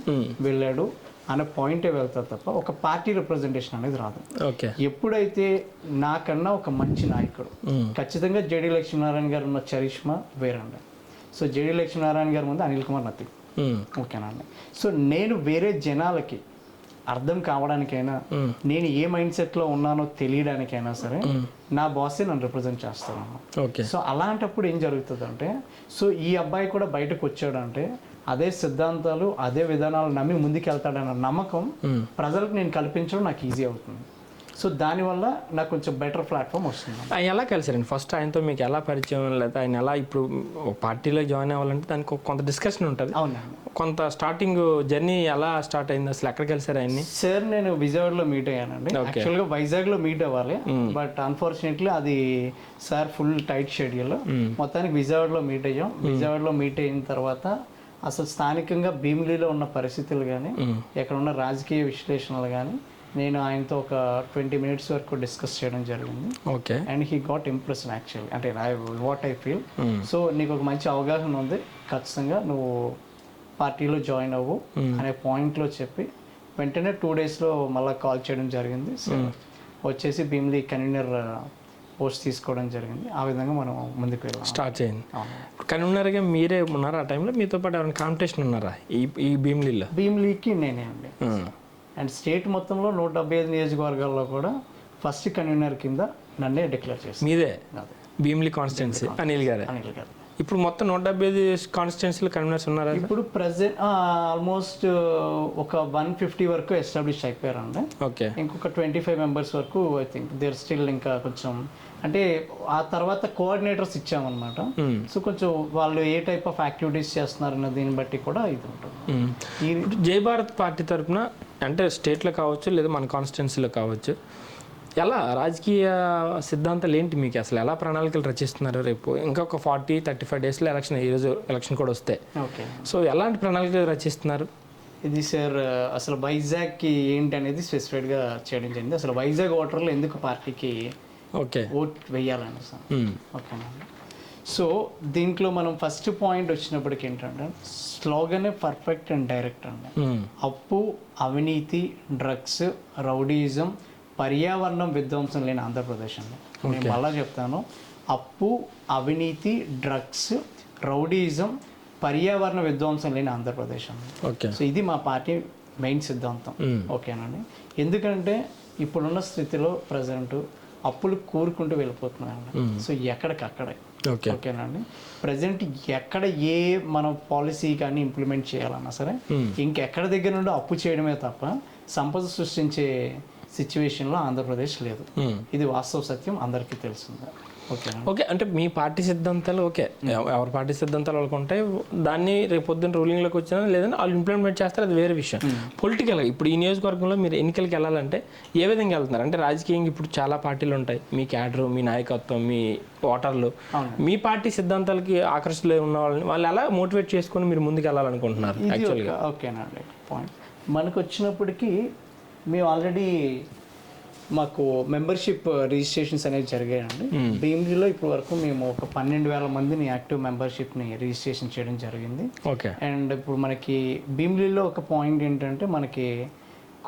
వెళ్ళాడు అనే పాయింటే వెళ్తారు తప్ప ఒక పార్టీ రిప్రజెంటేషన్ అనేది రాదు. ఎప్పుడైతే నాకన్నా ఒక మంచి నాయకుడు, ఖచ్చితంగా జేడీ లక్ష్మీనారాయణ గారు ఉన్న చరిష్మా వేరండి. సో జేడీ లక్ష్మీనారాయణ గారి ముందు అనిల్ కుమార్ నథింగ్, ఓకేనా అండి. సో నేను వేరే జనాలకి అర్థం కావడానికైనా నేను ఏ మైండ్ సెట్లో ఉన్నానో తెలియడానికైనా సరే నా బాసే నన్ను రిప్రజెంట్ చేస్తాను. సో అలాంటప్పుడు ఏం జరుగుతుందంటే సో ఈ అబ్బాయి కూడా బయటకు వచ్చాడంటే అదే సిద్ధాంతాలు అదే విధానాలు నమ్మి ముందుకెళ్తాడన్న నమ్మకం ప్రజలకు నేను కల్పించడం నాకు ఈజీ అవుతుంది. సో దానివల్ల నాకు కొంచెం బెటర్ ప్లాట్ఫామ్ వస్తుంది.
ఆయన ఎలా కలిసారండి? ఫస్ట్ ఆయనతో మీకు ఎలా పరిచయం, లేదా ఆయన ఎలా ఇప్పుడు పార్టీలో జాయిన్ అవ్వాలంటే దానికి కొంత డిస్కషన్ ఉంటుంది,
అవునండి.
కొంత స్టార్టింగ్ జర్నీ ఎలా స్టార్ట్ అయింది, అసలు ఎక్కడ కలిసారు ఆయన్ని?
సార్ నేను విజయవాడలో మీట్ అయ్యానండి. యాక్చువల్గా వైజాగ్లో మీట్ అవ్వాలి, బట్ అన్ఫార్చునేట్లీ అది సార్ ఫుల్ టైట్ షెడ్యూల్. మొత్తానికి విజయవాడలో మీట్ అయ్యాం. విజయవాడలో మీట్ అయిన తర్వాత అసలు స్థానికంగా భీమిలిలో ఉన్న పరిస్థితులు కానీ ఎక్కడ ఉన్న రాజకీయ విశ్లేషణలు కానీ నేను ఆయనతో ఒక 20 minutes వరకు డిస్కస్ చేయడం జరిగింది.
Okay.
And he got impressed actually, అంటే వాట్ ఐ ఫీల్. సో నీకు ఒక మంచి అవగాహన ఉంది, ఖచ్చితంగా నువ్వు పార్టీలో జాయిన్ అవ్వు అనే పాయింట్లో చెప్పి వెంటనే 2 daysలో మళ్ళీ కాల్ చేయడం జరిగింది. సో వచ్చేసి భీమిలి కన్వీనర్ పోస్ట్ తీసుకోవడం జరిగింది. ఆ విధంగా మనం ముందుకు వెళ్ళాం, స్టార్ట్ చేయండి.
కన్వీనర్గా మీరే ఉన్నారా ఆ టైంలో? మీతో పాటు ఎవరైనా కాంపిటీషన్ ఉన్నారా ఈ భీమిలిలో?
భీమిలికి నేనే అండి. అండ్ స్టేట్ మొత్తంలో 175 నియోజకవర్గాల్లో కూడా ఫస్ట్ కన్వీనర్ కింద నన్నే డిక్లేర్ చేసి
మీదే భీమిలి కాన్స్టిట్యున్సీ అనిల్ గారు. ఇప్పుడు మొత్తం 175 కాన్స్టిట్యున్సీలో కన్వీనర్స్ ఉన్నారా?
ఇప్పుడు ప్రెసెంట్ ఆల్మోస్ట్ ఒక 150 వరకు ఎస్టాబ్లిష్ అయిపోయారండి.
ఓకే.
ఇంకొక 25 members వరకు ఐ థింక్ దేర్ స్టిల్ ఇంకా కొంచెం, అంటే ఆ తర్వాత కోఆర్డినేటర్స్ ఇచ్చామన్నమాట. సో కొంచెం వాళ్ళు ఏ టైప్ ఆఫ్ యాక్టివిటీస్ చేస్తున్నారన్న దీన్ని బట్టి కూడా ఇది ఉంటుంది.
జై భారత్ పార్టీ తరఫున అంటే స్టేట్లో కావచ్చు లేదా మన కాన్స్టిట్యున్సీలో కావచ్చు, ఎలా రాజకీయ సిద్ధాంతాలు ఏంటి మీకు? అసలు ఎలా ప్రణాళికలు రచిస్తున్నారు? రేపు ఇంకా ఒక 40-35 daysలో ఎలక్షన్, ఈరోజు ఎలక్షన్ కూడా వస్తే, సో ఎలాంటి ప్రణాళికలు రచిస్తున్నారు?
ఇది సార్ అసలు వైజాగ్కి ఏంటి అనేది స్పెసిఫైడ్గా చేయడం జరిగింది. అసలు వైజాగ్ ఓటర్లు ఎందుకు పార్టీకి
ఓకే
ఓట్ వేయాలని సార్. ఓకేనండి. సో దీంట్లో మనం ఫస్ట్ పాయింట్ వచ్చినప్పటికి ఏంటంటే స్లోగనే పర్ఫెక్ట్ అండ్ డైరెక్ట్ అండి. అప్పు, అవినీతి, డ్రగ్స్, రౌడీయిజం, పర్యావరణం విధ్వంసం లేని ఆంధ్రప్రదేశ్ అండి. నేను మళ్ళా చెప్తాను, అప్పు, అవినీతి, డ్రగ్స్, రౌడీయిజం, పర్యావరణ విధ్వంసం లేని ఆంధ్రప్రదేశ్ అండి.
ఓకే.
సో ఇది మా పార్టీ మెయిన్ సిద్ధాంతం. ఓకేనండి. ఎందుకంటే ఇప్పుడున్న స్థితిలో ప్రజెంట్ అప్పులు కూరుకుంటూ వెళ్ళిపోతున్నాయండి. సో ఎక్కడికక్కడే. ఓకేనండి. ప్రజెంట్ ఎక్కడ ఏ మనం పాలసీ కానీ ఇంప్లిమెంట్ చేయాలన్నా సరే ఇంకెక్కడ దగ్గర నుండి అప్పు చేయడమే తప్ప సంపద సృష్టించే సిచ్యువేషన్లో ఆంధ్రప్రదేశ్ లేదు. ఇది వాస్తవ సత్యం, అందరికీ తెలిసిందే.
ఓకే. అంటే మీ పార్టీ సిద్ధాంతాలు ఓకే, ఎవరి పార్టీ సిద్ధాంతాలు వాళ్ళకు ఉంటాయి, దాన్ని రేపు పొద్దున్న రూలింగ్లోకి వచ్చినా లేదంటే వాళ్ళు ఇంప్లిమెంట్ చేస్తారు, అది వేరే విషయం. పొలిటికల్గా ఇప్పుడు ఈ నియోజకవర్గంలో మీరు ఎన్నికలకు వెళ్ళాలంటే ఏ విధంగా వెళ్తున్నారు? అంటే రాజకీయంగా ఇప్పుడు చాలా పార్టీలు ఉంటాయి, మీ క్యాడరు, మీ నాయకత్వం, మీ ఓటర్లు మీ పార్టీ సిద్ధాంతాలకి ఆకర్షితులై ఉన్న వాళ్ళని వాళ్ళు ఎలా మోటివేట్ చేసుకొని మీరు ముందుకు వెళ్ళాలనుకుంటున్నారు యాక్చువల్గా?
ఓకేనండి. పాయింట్ మనకు వచ్చినప్పటికీ మేము ఆల్రెడీ మాకు మెంబర్షిప్ రిజిస్ట్రేషన్స్ అనేవి జరిగాయండి. భీమిలీలో ఇప్పటి వరకు మేము ఒక 12,000 మందిని యాక్టివ్ మెంబర్షిప్ని రిజిస్ట్రేషన్ చేయడం జరిగింది.
ఓకే.
అండ్ ఇప్పుడు మనకి భీమిలీలో ఒక పాయింట్ ఏంటంటే మనకి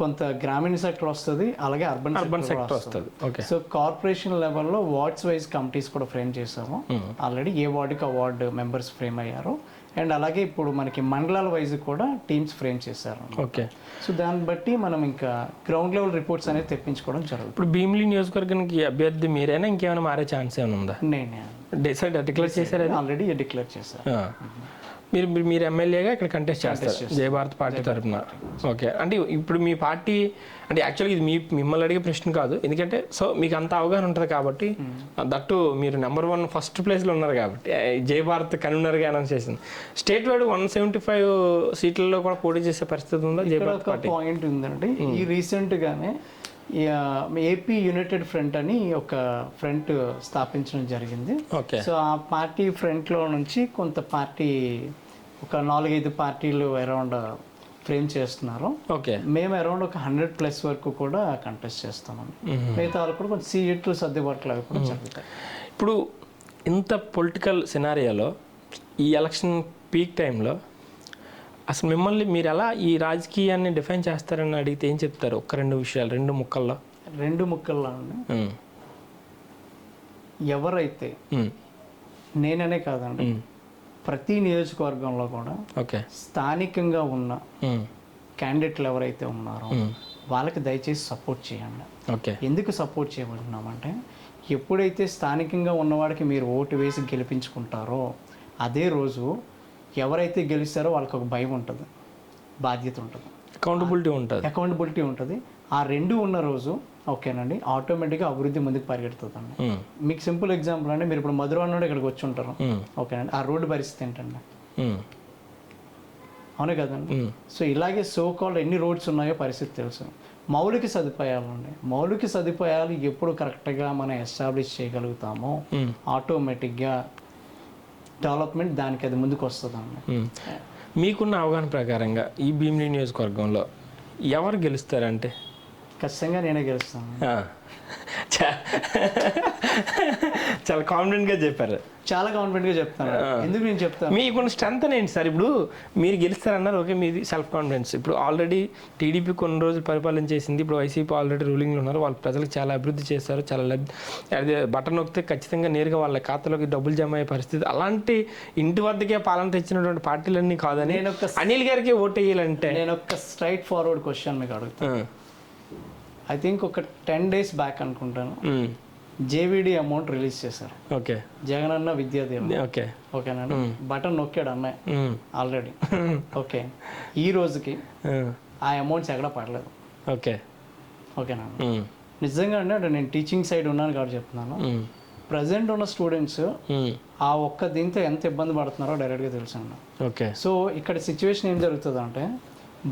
కొంత గ్రామీణ సెక్టర్ వస్తుంది, అలాగే అర్బన్ సెక్టర్ వస్తుంది. సో కార్పొరేషన్ లెవెల్లో వార్డ్స్ వైజ్ కమిటీస్ కూడా ఫ్రేమ్ చేసాము. ఆల్రెడీ ఏ వార్డుకి ఆ వార్డు మెంబర్స్ ఫ్రేమ్ అయ్యారు. అండ్ అలాగే ఇప్పుడు మనకి మండలాల వైజ్ కూడా టీమ్స్ ఫ్రేమ్ చేశారు.
ఓకే.
సో దాన్ని బట్టి మనం ఇంకా గ్రౌండ్ లెవెల్ రిపోర్ట్స్ అనేది తెప్పించుకోవడం జరుగుతుంది.
ఇప్పుడు భీమిలీ నియోజకవర్గానికి అభ్యర్థి మీరైనా ఇంకేమైనా మారే ఛాన్స్ ఏమైనా ఉందా?
నేనే
డిక్లేర్ చేశారు,
ఆల్రెడీ డిక్లేర్ చేశారు.
మీరు ఎమ్మెల్యేగా ఇక్కడ కంటెస్ట్ చేస్తారు జయ భారత్ పార్టీ తరఫున. ఓకే. అంటే ఇప్పుడు మీ పార్టీ అంటే యాక్చువల్గా ఇది మిమ్మల్ని అడిగే ప్రశ్న కాదు, ఎందుకంటే సో మీకు అంత అవగాహన ఉంటుంది కాబట్టి, దట్టు మీరు నెంబర్ 1 ఫస్ట్ ప్లేస్లో ఉన్నారు కాబట్టి జయ భారత్ కన్వీనర్గా అనౌన్స్ చేసింది. స్టేట్ వైడ్ 175 సీట్లలో కూడా పోటీ చేసే పరిస్థితి ఉందా జయ భారత్ పార్టీ?
పాయింట్ ఉందండి. ఈ రీసెంట్గానే ఏపీ యునైటెడ్ ఫ్రంట్ అని ఒక ఫ్రంట్ స్థాపించడం జరిగింది. సో ఆ పార్టీ ఫ్రంట్లో నుంచి కొంత పార్టీ ఒక 4-5 పార్టీలు అరౌండ్ ఫ్రేమ్ చేస్తున్నారు. మేము అరౌండ్ ఒక 100+ వరకు కూడా కంటెస్ట్ చేస్తున్నాం. మిగతా వాళ్ళు కూడా కొంచెం సీట్లు సర్దుబాట్లు అవి కూడా జరుగుతాయి.
ఇప్పుడు ఇంత పొలిటికల్ సినారియోలో ఈ ఎలక్షన్ పీక్ టైంలో అసలు మిమ్మల్ని మీరు ఎలా ఈ రాజకీయాన్ని డిఫైన్ చేస్తారని అడిగితే ఏం చెప్తారు? 1-2 విషయాలు 2 ముక్కల్లో.
2 ముక్కల్లో అండి, ఎవరైతే నేననే కాదండి ప్రతి నియోజకవర్గంలో కూడా స్థానికంగా ఉన్న క్యాండిడేట్లు ఎవరైతే ఉన్నారో వాళ్ళకి దయచేసి సపోర్ట్ చేయండి. ఎందుకు సపోర్ట్ చేయమంటున్నామంటే ఎప్పుడైతే స్థానికంగా ఉన్నవాడికి మీరు ఓటు వేసి గెలిపించుకుంటారో అదే రోజు ఎవరైతే గెలుస్తారో వాళ్ళకి ఒక భయం ఉంటుంది, బాధ్యత ఉంటుంది, అకౌంటబిలిటీ ఉంటుంది. ఆ 2 ఉన్న రోజు ఓకేనండి ఆటోమేటిక్గా అభివృద్ధి ముందుకు పరిగెడుతుందండి. మీకు సింపుల్ ఎగ్జాంపుల్ అంటే మీరు ఇప్పుడు మధురవాడ నుండి ఇక్కడికి వచ్చి ఉంటారు. ఓకేనండి, ఆ రోడ్డు పరిస్థితి ఏంటండి? అవునే కదండి. సో ఇలాగే సో కాల్డ్ ఎన్ని రోడ్స్ ఉన్నాయో పరిస్థితి తెలుసు. మౌలిక సదుపాయాలు ఉన్నాయి. మౌలిక సదుపాయాలు ఎప్పుడు కరెక్ట్గా మనం ఎస్టాబ్లిష్ చేయగలుగుతామో ఆటోమేటిక్గా డెవలప్మెంట్ దానికి అది ముందుకు వస్తుందండి.
మీకున్న అవగాహన ప్రకారంగా ఈ భీమిలీ నియోజకవర్గంలో ఎవరు గెలుస్తారంటే?
ఖచ్చితంగా నేనే గెలుస్తాను.
చాలా కాన్ఫిడెంట్గా చెప్పారు.
చాలా కాన్ఫిడెంట్గా చెప్తాను. ఎందుకు నేను చెప్తాను?
మీకున్న స్ట్రెంత్ ఏంటి సార్? ఇప్పుడు మీరు గెలుస్తారన్నారు, ఓకే, మీది సెల్ఫ్ కాన్ఫిడెన్స్. ఇప్పుడు ఆల్రెడీ టీడీపీ కొన్ని రోజులు పరిపాలన చేసింది, ఇప్పుడు వైసీపీ ఆల్రెడీ రూలింగ్లో ఉన్నారు, వాళ్ళు ప్రజలకు చాలా అభివృద్ధి చేస్తారు, చాలా అదే బటన్ నొక్కితే ఖచ్చితంగా నేరుగా వాళ్ళ ఖాతాలోకి డబ్బులు జమ అయ్యే పరిస్థితి. అలాంటి ఇంటి వద్దకే పాలన తెచ్చినటువంటి పార్టీలన్నీ కాదని అనిల్ గారికి ఓటు వేయాలంటే
నేను ఒక స్ట్రైట్ ఫార్వర్డ్ క్వశ్చన్ మీకు అడుగుతాను. ఐ థింక్ ఒక 10 days బ్యాక్ అనుకుంటాను జేవిడి అమౌంట్ రిలీజ్ చేశారు.
ఓకే,
జగనన్న విద్యాదీవెన.
ఓకే,
ఓకేనండి, బటన్ నొక్కాడు అన్నయ్య ఆల్రెడీ. ఓకే, ఈ రోజుకి ఆ అమౌంట్స్ ఎక్కడ పడలేదు.
ఓకే,
ఓకేనండి. నిజంగా అంటే నేను టీచింగ్ సైడ్ ఉన్నాను కాబట్టి చెప్తున్నాను. ప్రజెంట్ ఉన్న స్టూడెంట్స్ ఆ ఒక్క దీంతో ఎంత ఇబ్బంది పడుతున్నారో డైరెక్ట్గా తెలుసండి.
ఓకే,
సో ఇక్కడ సిచ్యువేషన్ ఏం జరుగుతుంది అంటే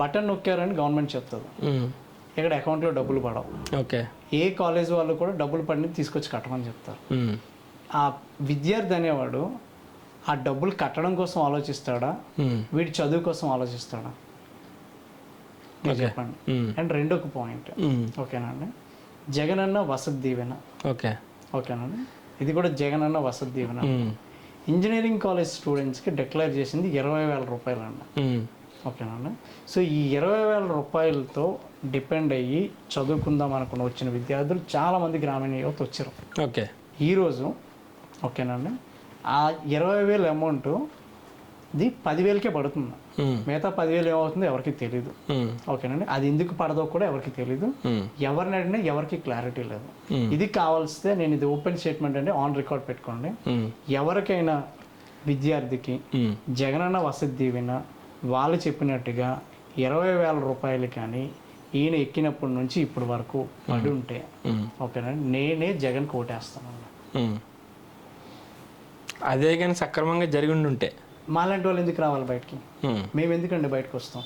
బటన్ నొక్కారని గవర్నమెంట్ చెప్తుంది, ఇక్కడ అకౌంట్లో డబ్బులు పడవు.
ఓకే, ఏ
కాలేజ్ వాళ్ళు కూడా డబ్బులు పడిన తీసుకొచ్చి కట్టమని చెప్తారు. ఆ విద్యార్థి అనేవాడు ఆ డబ్బులు కట్టడం కోసం ఆలోచిస్తాడా, వీడి చదువు కోసం ఆలోచిస్తాడా? మీరు చెప్పండి. అండ్ రెండొక పాయింట్, ఓకేనండి, జగనన్న వసతి దీవెన. ఓకేనండి, ఇది కూడా జగనన్న వసతి దీవెన. ఇంజనీరింగ్ కాలేజ్ స్టూడెంట్స్కి డిక్లేర్ చేసింది 20,000 రూపాయలు అండి. ఓకేనండి, సో ఈ 20,000 రూపాయలతో డిపెండ్ అయ్యి చదువుకుందాం అనుకుని వచ్చిన విద్యార్థులు చాలామంది గ్రామీణ యువత వచ్చారు. ఈరోజు ఓకేనండి, ఆ 20,000 అమౌంట్ ఇది 10,000కే పడుతుంది. మిగతా 10,000 ఏమవుతుందో ఎవరికి తెలీదు. ఓకేనండి, అది ఎందుకు పడదో కూడా ఎవరికి తెలీదు. ఎవరిని అడిగినా ఎవరికి క్లారిటీ లేదు. ఇది కావాల్స్తే నేను ఇది ఓపెన్ స్టేట్మెంట్ అంటే ఆన్ రికార్డ్ పెట్టుకోండి. ఎవరికైనా విద్యార్థికి జగనన్న వసతి దీవెన వాళ్ళు చెప్పినట్టుగా 20,000 రూపాయలు కానీ ఈయన ఎక్కినప్పటి నుంచి ఇప్పటి వరకు పడి ఉంటే ఓకేనండి, నేనే జగన్ కోటేస్తానండి.
అదే కానీ సక్రమంగా జరిగి ఉంటే
మాలాంటి వాళ్ళు ఎందుకు రావాలి బయటికి? మేము ఎందుకండి బయటకు వస్తాం?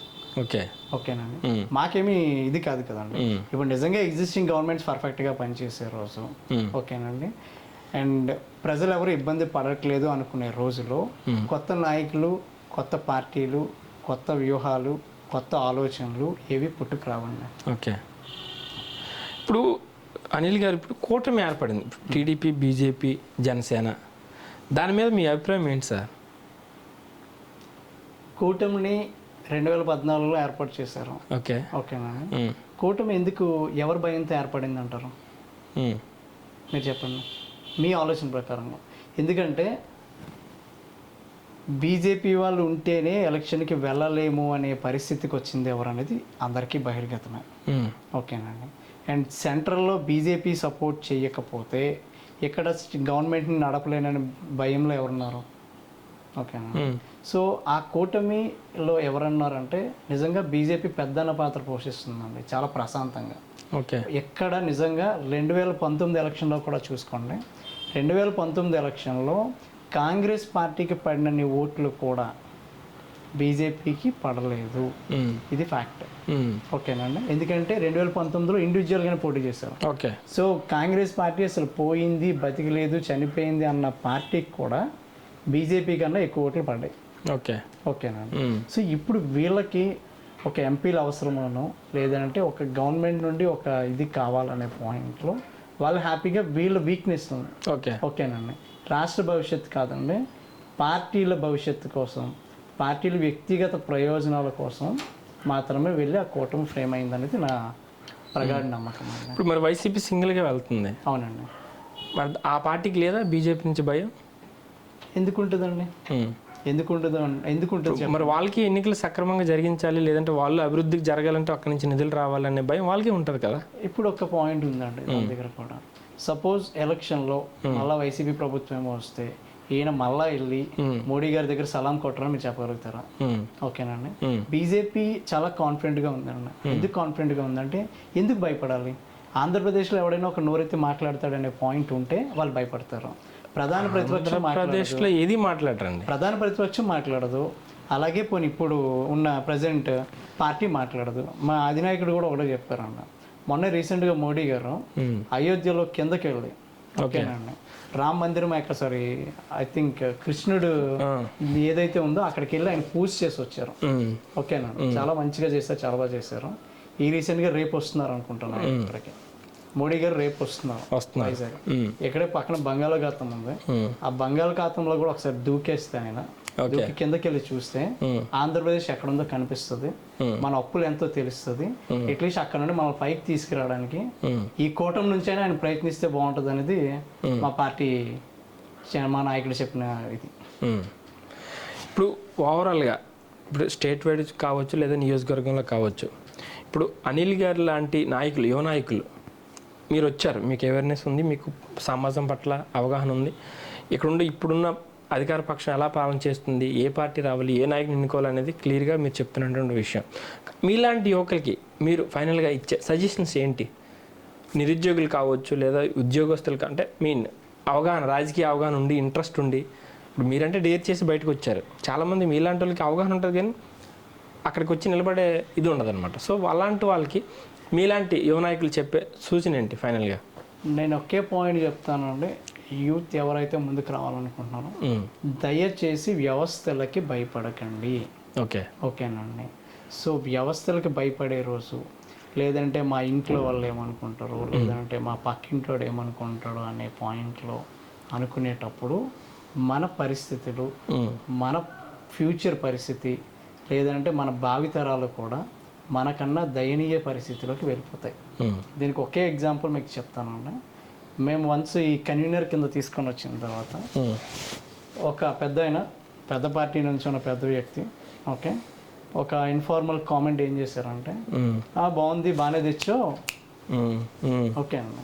ఓకేనండి, మాకేమీ ఇది కాదు కదండి. ఇప్పుడు నిజంగా ఎగ్జిస్టింగ్ గవర్నమెంట్స్ పర్ఫెక్ట్గా పనిచేసే రోజు ఓకేనండి, అండ్ ప్రజలు ఎవరు ఇబ్బంది పడట్లేదు అనుకునే రోజులో కొత్త నాయకులు, కొత్త పార్టీలు, కొత్త వ్యూహాలు, కొత్త ఆలోచనలు ఏవి పుట్టుకురావండి.
ఇప్పుడు అనిల్ గారు, ఇప్పుడు కూటమి ఏర్పడింది, టీడీపీ, బీజేపీ, జనసేన, దాని మీద మీ అభిప్రాయం ఏంటి సార్?
కూటమిని 2014లో ఏర్పాటు చేశారు. ఓకేనా, కూటమి ఎందుకు ఎవరి భయంతో ఏర్పడింది అంటారు? మీరు చెప్పండి మీ ఆలోచన ప్రకారంగా. ఎందుకంటే బీజేపీ వాళ్ళు ఉంటేనే ఎలక్షన్కి వెళ్ళలేము అనే పరిస్థితికి వచ్చింది ఎవరు అనేది అందరికీ బహిర్గతమే. ఓకేనండి, అండ్ సెంట్రల్లో బీజేపీ సపోర్ట్ చేయకపోతే ఇక్కడ గవర్నమెంట్ని నడపలేనని భయంలో ఎవరున్నారు? ఓకేనా, సో ఆ కూటమిలో ఎవరన్నారంటే నిజంగా బీజేపీ పెద్దన్న పాత్ర పోషిస్తుందండి చాలా ప్రశాంతంగా. ఎక్కడ నిజంగా 2019 ఎలక్షన్లో కూడా చూసుకోండి, 2019 ఎలక్షన్లో కాంగ్రెస్ పార్టీకి పడినన్ని ఓట్లు కూడా బీజేపీకి పడలేదు. ఇది ఫ్యాక్ట్. ఓకేనండి, ఎందుకంటే 2019లో ఇండివిజువల్గానే పోటీ చేశారు. సో కాంగ్రెస్ పార్టీ అసలు పోయింది, బతికలేదు, చనిపోయింది అన్న పార్టీకి కూడా బీజేపీ కన్నా ఎక్కువ ఓట్లు పడ్డాయి. ఓకేనండి, సో ఇప్పుడు వీళ్ళకి ఒక ఎంపీల అవసరమనో లేదంటే ఒక గవర్నమెంట్ నుండి ఒక ఇది కావాలనే పాయింట్లో వాళ్ళు హ్యాపీగా వీళ్ళ వీక్నెస్ ఉంది. ఓకేనండి, రాష్ట్ర భవిష్యత్తు కాదండి, పార్టీల భవిష్యత్తు కోసం, పార్టీల వ్యక్తిగత ప్రయోజనాల కోసం మాత్రమే వెళ్ళి ఆ కూటమి ఫ్రేమ్ అయిందనేది నా ప్రగాఢ నమ్మకం.
ఇప్పుడు మరి వైసీపీ సింగిల్గా వెళ్తుంది.
అవునండి,
మరి ఆ పార్టీకి లేదా బీజేపీ నుంచి భయం
ఎందుకుంటుందండి? ఎందుకుంటుంది?
మరి వాళ్ళకి ఎన్నికలు సక్రమంగా జరిగించాలి, లేదంటే వాళ్ళు అభివృద్ధికి జరగాలంటే అక్కడి నుంచి నిధులు రావాలనే భయం వాళ్ళకి ఉంటుంది కదా.
ఇప్పుడు ఒక పాయింట్ ఉందండి నా దగ్గర కూడా. సపోజ్ ఎలక్షన్లో మళ్ళీ వైసీపీ ప్రభుత్వం వస్తే ఈయన మళ్ళా వెళ్ళి మోడీ గారి దగ్గర సలాం కొట్టరని మీరు చెప్పగలుగుతారా? ఓకేనండి, బీజేపీ చాలా కాన్ఫిడెంట్గా ఉందండి. ఎందుకు కాన్ఫిడెంట్గా ఉందంటే ఎందుకు భయపడాలి? ఆంధ్రప్రదేశ్లో ఎవడైనా ఒక నోరెత్తి మాట్లాడతాడనే పాయింట్ ఉంటే వాళ్ళు భయపడతారు. ప్రధాన ప్రతిపక్షం
ఏది మాట్లాడరండి,
ప్రధాన ప్రతిపక్షం మాట్లాడదు. అలాగే పోనీ ఇప్పుడు ఉన్న ప్రజెంట్ పార్టీ మాట్లాడదు. మా అధినాయకుడు కూడా ఒకటే చెప్పారన్న, మొన్న రీసెంట్గా మోడీ గారు అయోధ్యలో కిందకి వెళ్ళి ఓకేనండి రామ్ మందిరం సారీ ఐ థింక్ కృష్ణుడు ఏదైతే ఉందో అక్కడికి వెళ్ళి ఆయన పూజ చేసి వచ్చారు. ఓకేనా, చాలా మంచిగా చేశారు, చాలా బాగా చేశారు. ఈ రీసెంట్గా రేపు వస్తున్నారు అనుకుంటున్నాను ఇక్కడికి. మోడీ గారు రేపు వస్తున్నారు వైజాగ్. ఇక్కడే పక్కన బంగాళాఖాతం ఉంది, ఆ బంగాళాఖాతంలో కూడా ఒకసారి దూకేస్తే ఆయన దూకి కిందకి వెళ్ళి చూస్తే ఆంధ్రప్రదేశ్ ఎక్కడుందో కనిపిస్తుంది, మన అప్పులు ఎంతో తెలుస్తుంది. అట్లీస్ట్ అక్కడ నుండి మన పైకి తీసుకురావడానికి ఈ కూటమి నుంచి అయినా ఆయన ప్రయత్నిస్తే బాగుంటుంది అనేది మా పార్టీ మా నాయకుడు చెప్పిన ఇది.
ఇప్పుడు ఓవరాల్గా ఇప్పుడు స్టేట్ వైడ్ కావచ్చు లేదా నియోజకవర్గంలో కావచ్చు, ఇప్పుడు అనిల్ గారు లాంటి నాయకులు, యువ నాయకులు మీరు వచ్చారు, మీకు అవేర్నెస్ ఉంది, మీకు సమాజం పట్ల అవగాహన ఉంది, ఇక్కడుండి ఇప్పుడున్న అధికార పక్షం ఎలా పాలన చేస్తుంది, ఏ పార్టీ రావాలి, ఏ నాయకుని ఎన్నుకోవాలనేది క్లియర్గా మీరు చెప్తున్నటువంటి విషయం. మీలాంటి యువకులకి మీరు ఫైనల్గా ఇచ్చే సజెషన్స్ ఏంటి? నిరుద్యోగులు కావచ్చు లేదా ఉద్యోగస్తులకు, అంటే మీన్ అవగాహన, రాజకీయ అవగాహన ఉండి ఇంట్రెస్ట్ ఉండి, ఇప్పుడు మీరంటే డేర్ చేసి బయటకు వచ్చారు, చాలామంది మీలాంటి వాళ్ళకి అవగాహన ఉంటుంది కానీ అక్కడికి వచ్చి నిలబడే ఇది ఉండదు అనమాట. సో అలాంటి వాళ్ళకి మీలాంటి యువ నాయకులు చెప్పే సూచన ఏంటి ఫైనల్గా?
నేను ఒకే పాయింట్ చెప్తానండి, యూత్ ఎవరైతే ముందుకు రావాలనుకుంటున్నారో దయచేసి వ్యవస్థలకి భయపడకండి. ఓకేనండి, సో వ్యవస్థలకు భయపడే రోజు, లేదంటే మా ఇంట్లో వాళ్ళు ఏమనుకుంటారు, లేదంటే మా పక్కింటోడు ఏమనుకుంటాడు అనే పాయింట్లో అనుకునేటప్పుడు మన పరిస్థితులు, మన ఫ్యూచర్ పరిస్థితి, లేదంటే మన భావితరాలు కూడా మనకన్నా దయనీయ పరిస్థితిలోకి వెళ్ళిపోతాయి. దీనికి ఒకే ఎగ్జాంపుల్ మీకు చెప్తానండి. మేము వన్స్ ఈ కన్వీనర్ కింద తీసుకొని వచ్చిన తర్వాత ఒక పెద్ద పార్టీ నుంచి ఉన్న పెద్ద వ్యక్తి ఓకే ఒక ఇన్ఫార్మల్ కామెంట్ ఏం చేశారంటే, బాగుంది, బాగానే తెచ్చో ఓకే అన్న,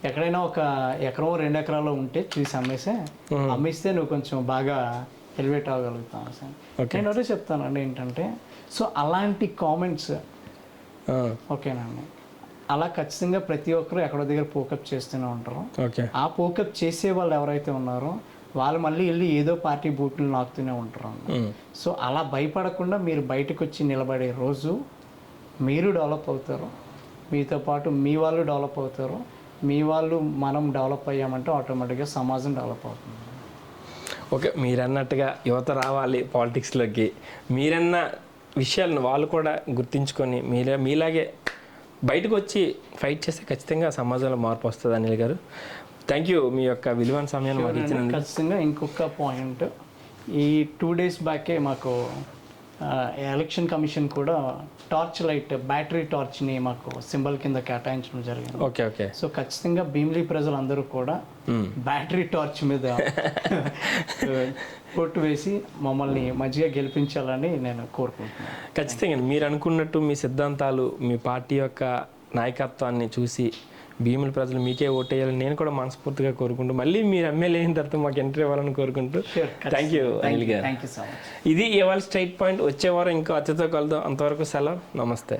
ఎక్కడైనా ఒక ఎకరం 2 ఎకరాలు ఉంటే చూసి అమ్మిస్తే నువ్వు కొంచెం బాగా ఎలివేట్ అవ్వగలుగుతాను సార్. నేను ఒకటే చెప్తానండి ఏంటంటే, సో అలాంటి కామెంట్స్ ఓకేనండి, అలా ఖచ్చితంగా ప్రతి ఒక్కరు ఎక్కడో దగ్గర పోకప్ చేస్తూనే ఉంటారు. ఆ పోకప్ చేసే వాళ్ళు ఎవరైతే ఉన్నారో వాళ్ళు మళ్ళీ వెళ్ళి ఏదో పార్టీ బూట్లు నాకుతూనే ఉంటారు. సో అలా భయపడకుండా మీరు బయటకు వచ్చి నిలబడే రోజు మీరు డెవలప్ అవుతారు, మీతో పాటు మీ వాళ్ళు డెవలప్ అవుతారు, మీ వాళ్ళు మనం డెవలప్ అయ్యామంటే ఆటోమేటిక్గా సమాజం డెవలప్ అవుతుంది.
ఓకే, మీరన్నట్టుగా యువత రావాలి పాలిటిక్స్లోకి, మీరన్న విషయాలను వాళ్ళు కూడా గుర్తించుకొని మీలాగే బయటకు వచ్చి ఫైట్ చేస్తే ఖచ్చితంగా సమాజంలో మార్పు వస్తుంది. అనిల్ గారు, థ్యాంక్ యూ మీ యొక్క విలువైన సమయాన్ని మాకు ఇచ్చినందుకు.
ఖచ్చితంగా ఇంకొక పాయింట్, ఈ 2 days బ్యాకే మాకు ఎలక్షన్ కమిషన్ కూడా టార్చ్ లైట్, బ్యాటరీ టార్చ్ని మాకు సింబల్ కింద కేటాయించడం జరిగింది.
ఓకే.
సో ఖచ్చితంగా భీమిలి ప్రజలందరూ కూడా బ్యాటరీ టార్చ్ మీద ఓటు వేసి మమ్మల్ని మంచిగా గెలిపించాలని నేను కోరుకుంటున్నాను.
ఖచ్చితంగా మీరు అనుకున్నట్టు మీ సిద్ధాంతాలు, మీ పార్టీ యొక్క నాయకత్వాన్ని చూసి భీముల ప్రజలు మీకే ఓటేయాలని నేను కూడా మనస్ఫూర్తిగా కోరుకుంటూ, మళ్ళీ మీరు ఎమ్మెల్యే అయిన తర్వాత మాకు ఎంట్రీ ఇవ్వాలని కోరుకుంటూ థ్యాంక్ యూ అనిల్ గారు.
Thank you so much.
ఇది ఇవాళ స్ట్రైట్ పాయింట్. వచ్చే వారం ఇంకో అతిథితో కలుద్దాం. అంతవరకు సెలవు, నమస్తే.